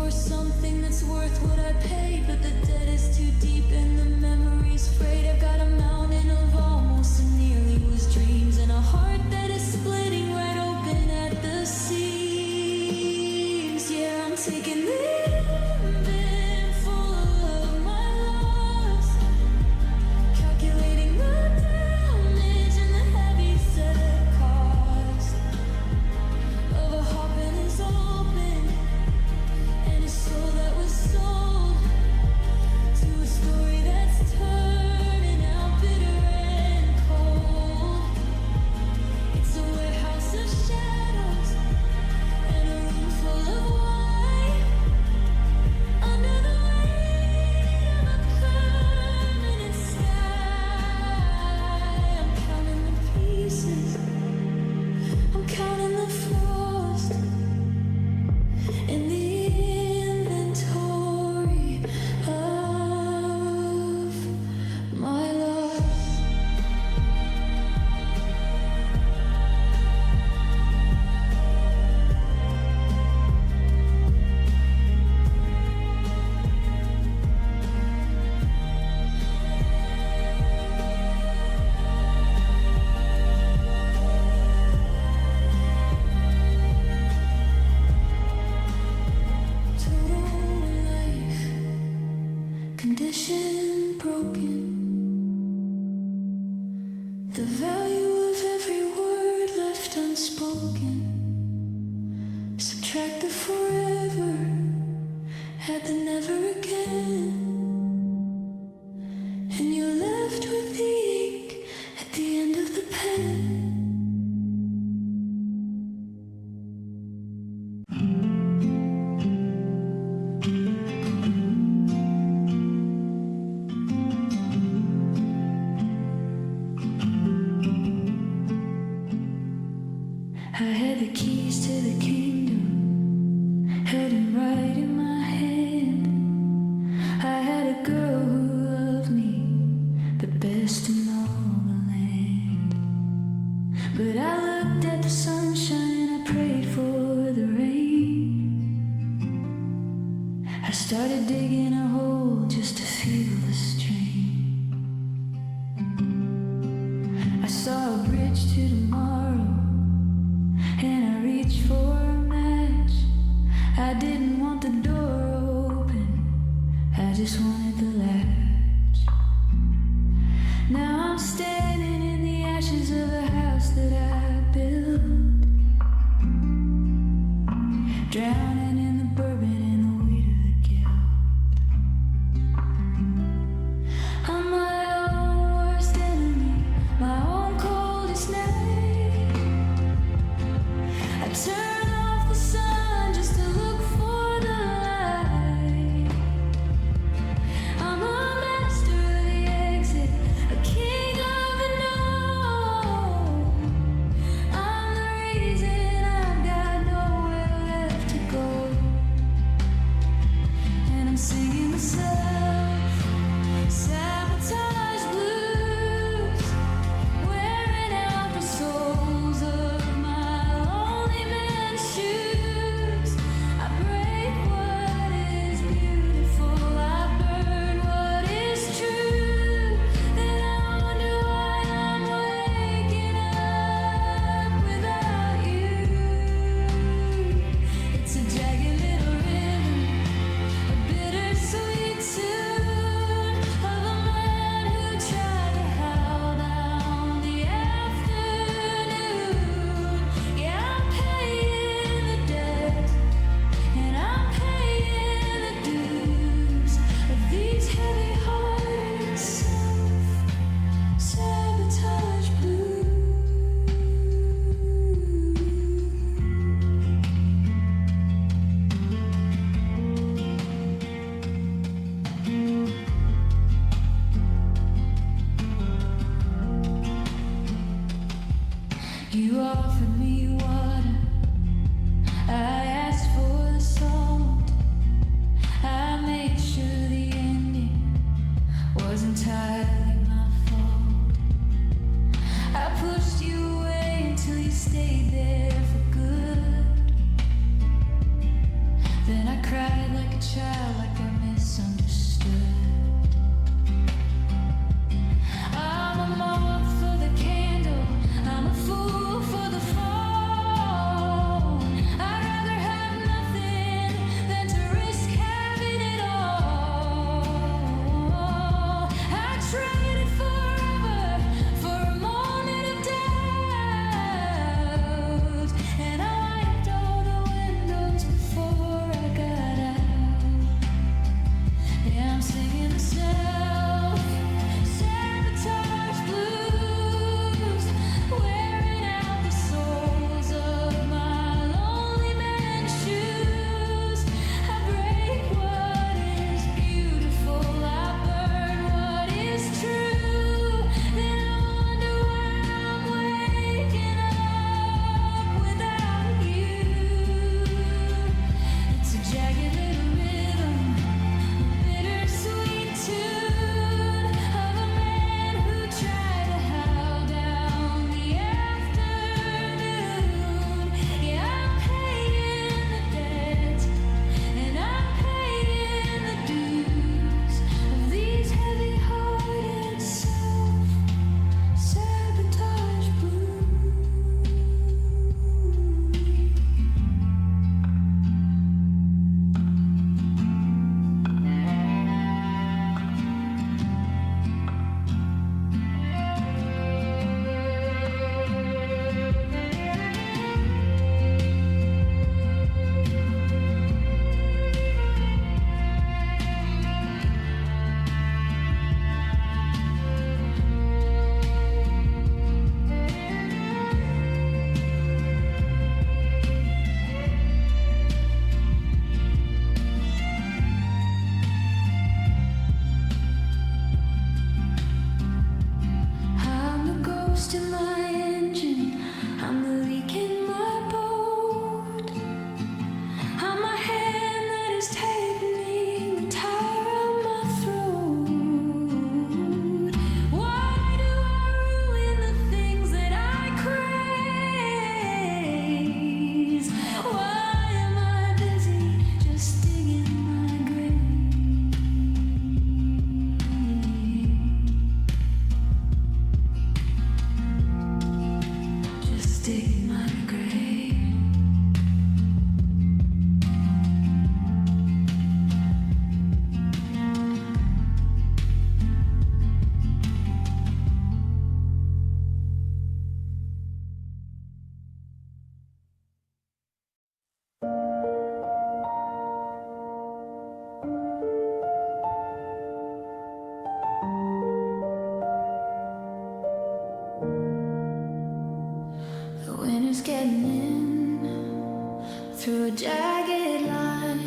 [SPEAKER 1] for something that's worth what I pay, but the debt is too deep and the memory's frayed. I've got a mountain of almost and nearly was dreams, and a heart that is splitting right open at the seams. Yeah, I'm taking the bin full of my loss, calculating the damage and the heavy set cost of a heart that is open and a soul that was sold to a story that's turning out bitter and cold. It's a warehouse of shadows and a room full of white under the weight of a permanent sky. I'm counting the pieces, I'm counting the frost in the inventory of my loss. Total life, condition broken. The value of every word left unspoken. Subtract the forever, add the never again, and you're left with the ink at the end of the pen. I had the keys to the kingdom, held them right in my hand. I had a girl who loved me, the best in all the land. But I looked at the sunshine, I prayed for the rain. I started digging a hole just to feel the strain. I saw a bridge to tomorrow, and I reached for a match. I didn't want the door open, I just wanted the latch. Now I'm standing in the ashes of a house that I built, drowning in the bourbon and the weight of the guilt. I'm my own worst enemy, my own coldest night. I turn off the sun just to look for the light. I'm a master of the exit, a king of the known. I'm the reason I've got nowhere left to go, and I'm singing the self-sabotage blues, wearing out the soles of my lonely man's shoes. I break what is beautiful, I burn what is true. Then I wonder why I'm waking up without you. It's a jagged little rhythm, a bittersweet tune. child, like I misunderstood. I'm a moth for the candle, I'm a fool for the fall. I'd rather have nothing than to risk having it all. I traded forever for a moment of doubt, and I wiped all the windows before I got out. Yeah, I'm singing the self-sabotage blues, wearing out the soles of my lonely man's shoes. I break what is beautiful, I burn what is true. Then I wonder why I'm waking up without you. It's a jagged little rhythm, bittersweet tune of a man who tried to howl down the afternoon. Yeah, I'm paying the debt, and I'm paying the dues of these heavy-hearted self-sabotage blues. I'm the ghost in my engine, I'm the leak in my boat. I'm a hand that is tightening the tire on my throat. Why do I ruin the things that I praise? Why am I busy just digging my grave? Just digging my grave. The winter's getting in through a jagged line.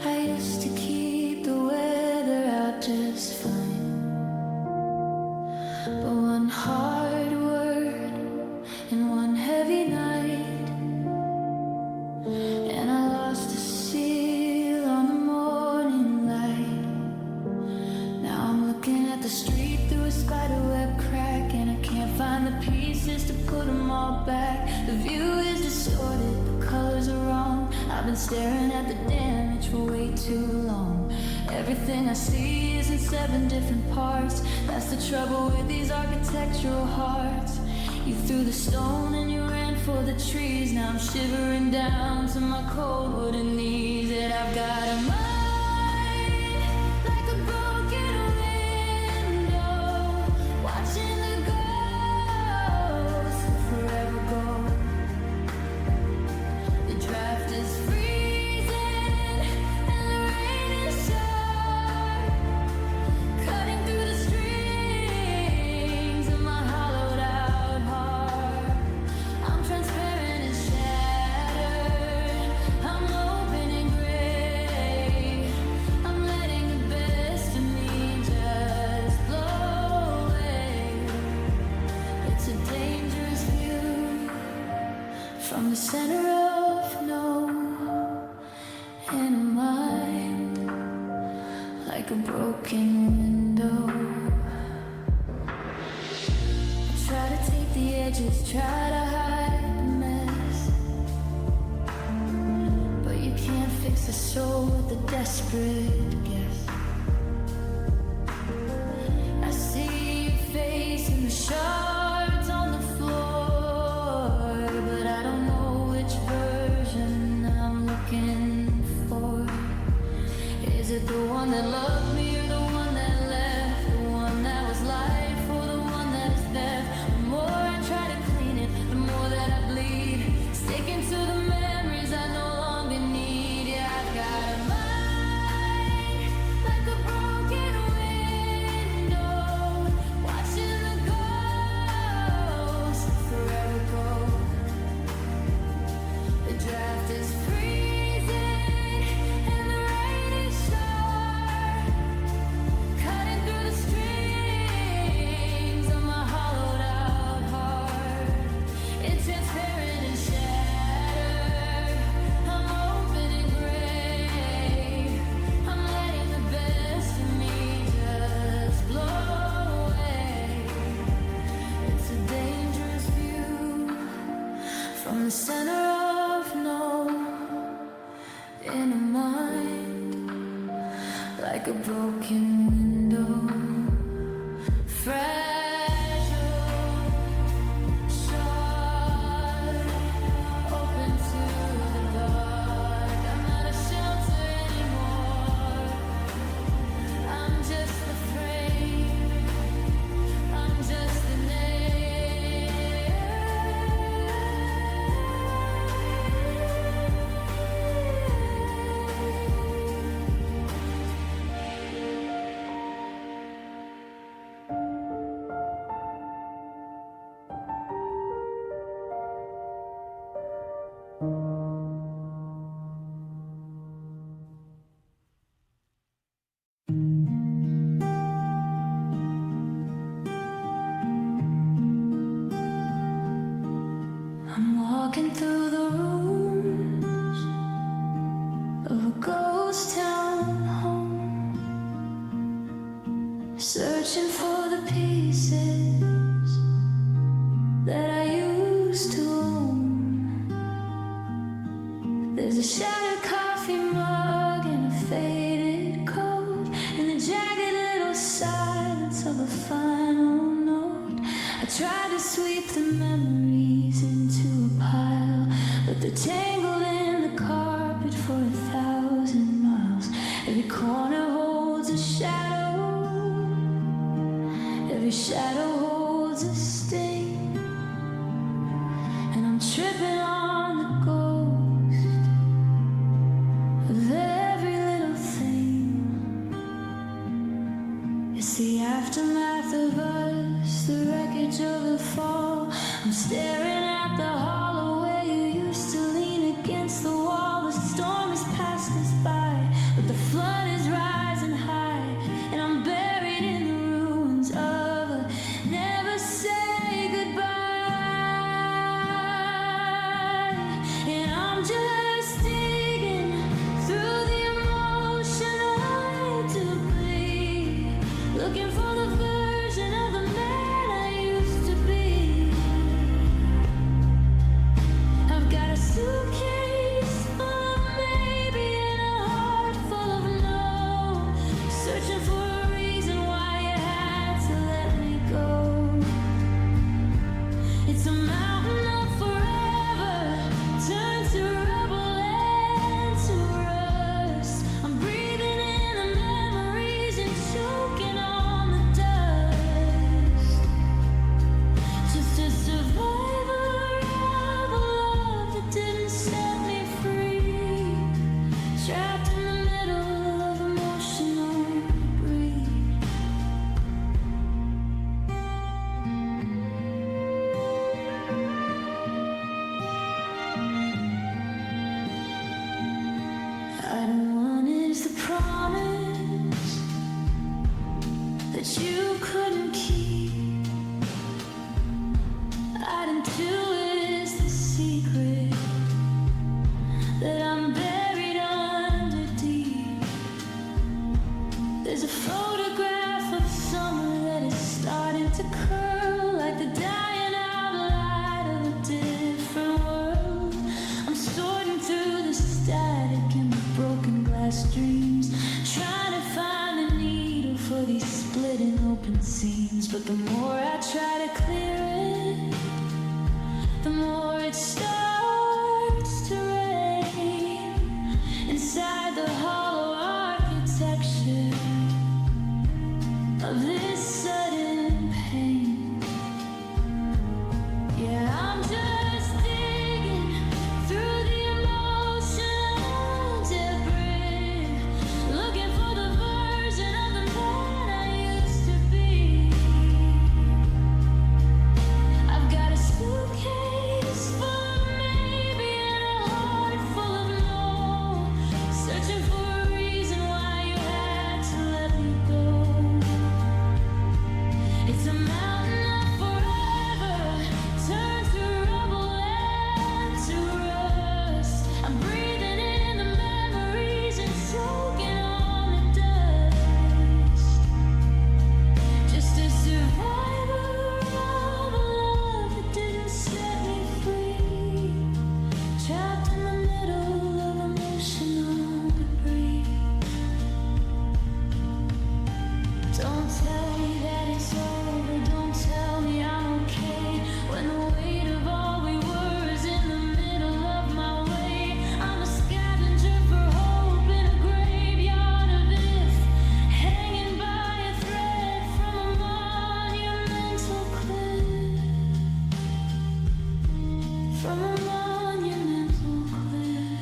[SPEAKER 1] I used to keep the weather out just fine, but one hard word and one heavy night, and I lost a seal on the morning light. Now I'm looking at the street through a spiderweb crack, and I can't find the pieces to put them all back. The view is distorted, the colors are wrong. I've been staring at the damage for way too long. Everything I see is in 7 different parts. That's the trouble with these architectural hearts. You threw the stone and you ran for the trees. Now I'm shivering down to my cold wooden knees. And I've got a mind like a broken window, watching the ghosts forever go. The draft is freezing and the rain is sharp, cutting through the strings of my hollowed out heart. I'm transparent and shattered, I'm open and gray. I'm letting the best of me just blow away. It's a dangerous view from the center of no, in a mind like a broken window. Try to take the edges, try to hide the mess, but you can't the soul with the desperate guess. I see your face in the shards on the floor, but I don't know which version I'm looking for. Is it the one that loved me or the one that left? The one that was life or the one that is death? The more I try to clean it, the more that I bleed, sticking to the memories I no longer need. Yeah, I've got a mind like a broken window, watching the ghosts forever go. The draft is freezing and the rain is sharp, cutting through the strings of my hollowed out heart. It's transparent and shattered. I'm open and gray. I'm letting the best of me just blow away. It's a dangerous view from the center of no in a mind like a broken window, fragile, shut, open to the dark. I'm not a shelter anymore. I'm just a frame. I'm just a name. I'm walking through the rooms of a ghost town home, searching for the pieces that I used to own. There's a shattered coffee mug and a faded coat, and the jagged little silence of a final note. I tried to sweep the memories into a pile, but they're tangled in the carpet for 1,000 miles. Every corner holds a shadow, every shadow holds a sting, and I'm tripping on the ghost of every little thing. It's the aftermath of us, the wreckage of the fall. I'm staring at the hollow where you used to lean against the wall. The storm has passed us by, but the flood is rising high, and I'm buried in the ruins of a never say goodbye. And I'm just digging through the emotion I had to bleed, looking for the version of the man I used to be. I've got a suitcase full of maybe and a heart full of no, searching for a reason why you had to let me go. It's a mountain of forever, turned to rubble and to rust. I'm breathing in the memories and choking on the dust. Just a survivor of a love that didn't set me free, trapped in the middle of emotional breed. I don't want is the promise that you couldn't keep. I didn't do is the secret that I'm buried under deep. There's a photograph of summer that is starting to curl like the dying out light of a different world. I'm sorting through the static in the broken but the more I try to clear it, the more it starts to rain inside the hollow architecture of this sudden pain. Yeah, I'm just digging through the emotional debris, looking for the version of the man I used to be. I've got a suitcase full of maybe and a heart full of no, searching for a reason why you had to let me go. It's a mountain of forever turned to rubble and to rust. I'm breathing in the memories and soaking on the dust. Just a survivor of a love that didn't set me free, trapped in the middle of emotional debris. Don't tell me that it's over, don't tell me I'm okay, when the weight of all we were is in the middle of my way. I'm a scavenger for hope in a graveyard of if, hanging by a thread from a monumental cliff, from a monumental cliff.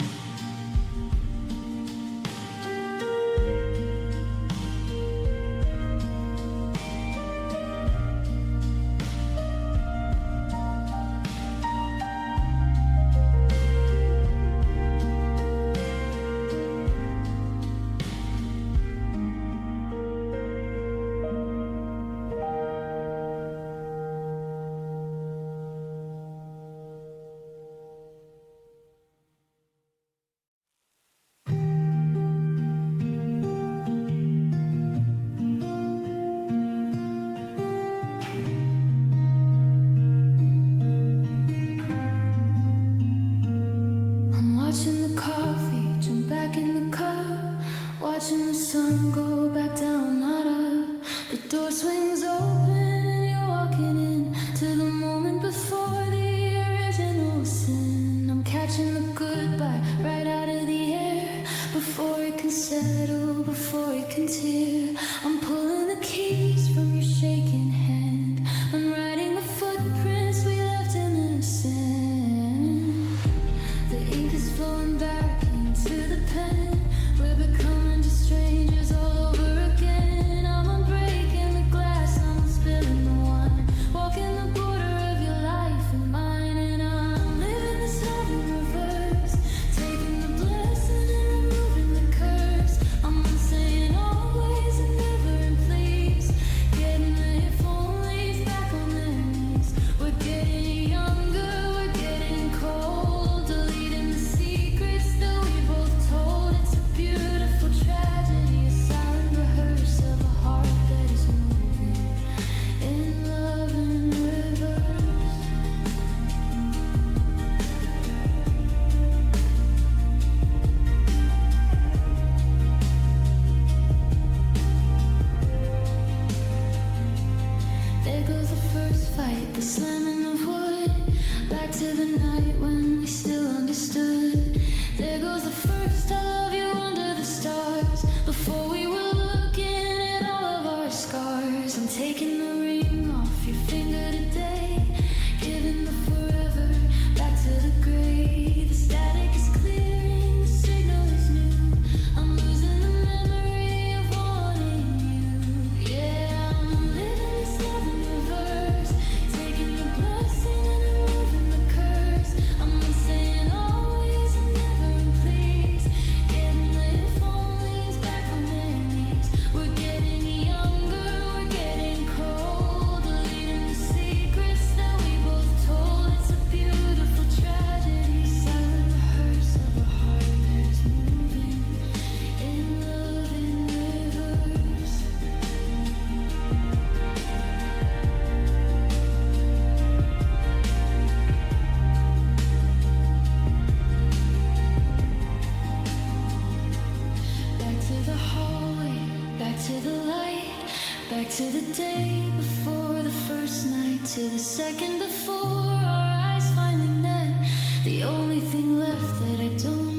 [SPEAKER 1] I'm watching the coffee jump back in the cup, watching the sun go back down, not up. The door swings open and you're walking in to the moment before the original sin. I'm catching the goodbye right out of the air before it can settle, before it can tear. I'm pulling the keys from your shaking hand, unwriting the footprints we left in the sand. The ink is flowing back into the pen. We're becoming just strangers all over again. I'm unbreaking the glass, I'm spilling the wine, walking the border of your life and mine. And I'm living this life in reverse, taking the blessing and removing the curse. I'm saying always and never and please, getting the if onlys back on their knees. We're getting younger, we're getting cold, deleting the secrets that we both told. It's a beautiful tragedy, a silent rehearse of a heart that is moving in love and reverse. There goes the first fight, the slamming of wood, back to the night when we still understood. There goes the first I love you under the stars, before we were looking at all of our scars. I'm taking the ring off your finger today, giving the forever back to the gray. The static is clearing, the signal is new. I'm losing the memory of wanting you. Yeah, I'm living this love in reverse, taking the blessing and removing the curse. I'm saying always and never and please, getting the if onlys back on their knees. We're getting younger, we're getting cold, deleting the secrets that we both told. It's a beautiful tragedy, silent rehearse of a heart that is moving in love in reverse. Back to the hallway, back to the light, Back to the day before the first night, to the second before our eyes finally met. The only thing left that I don't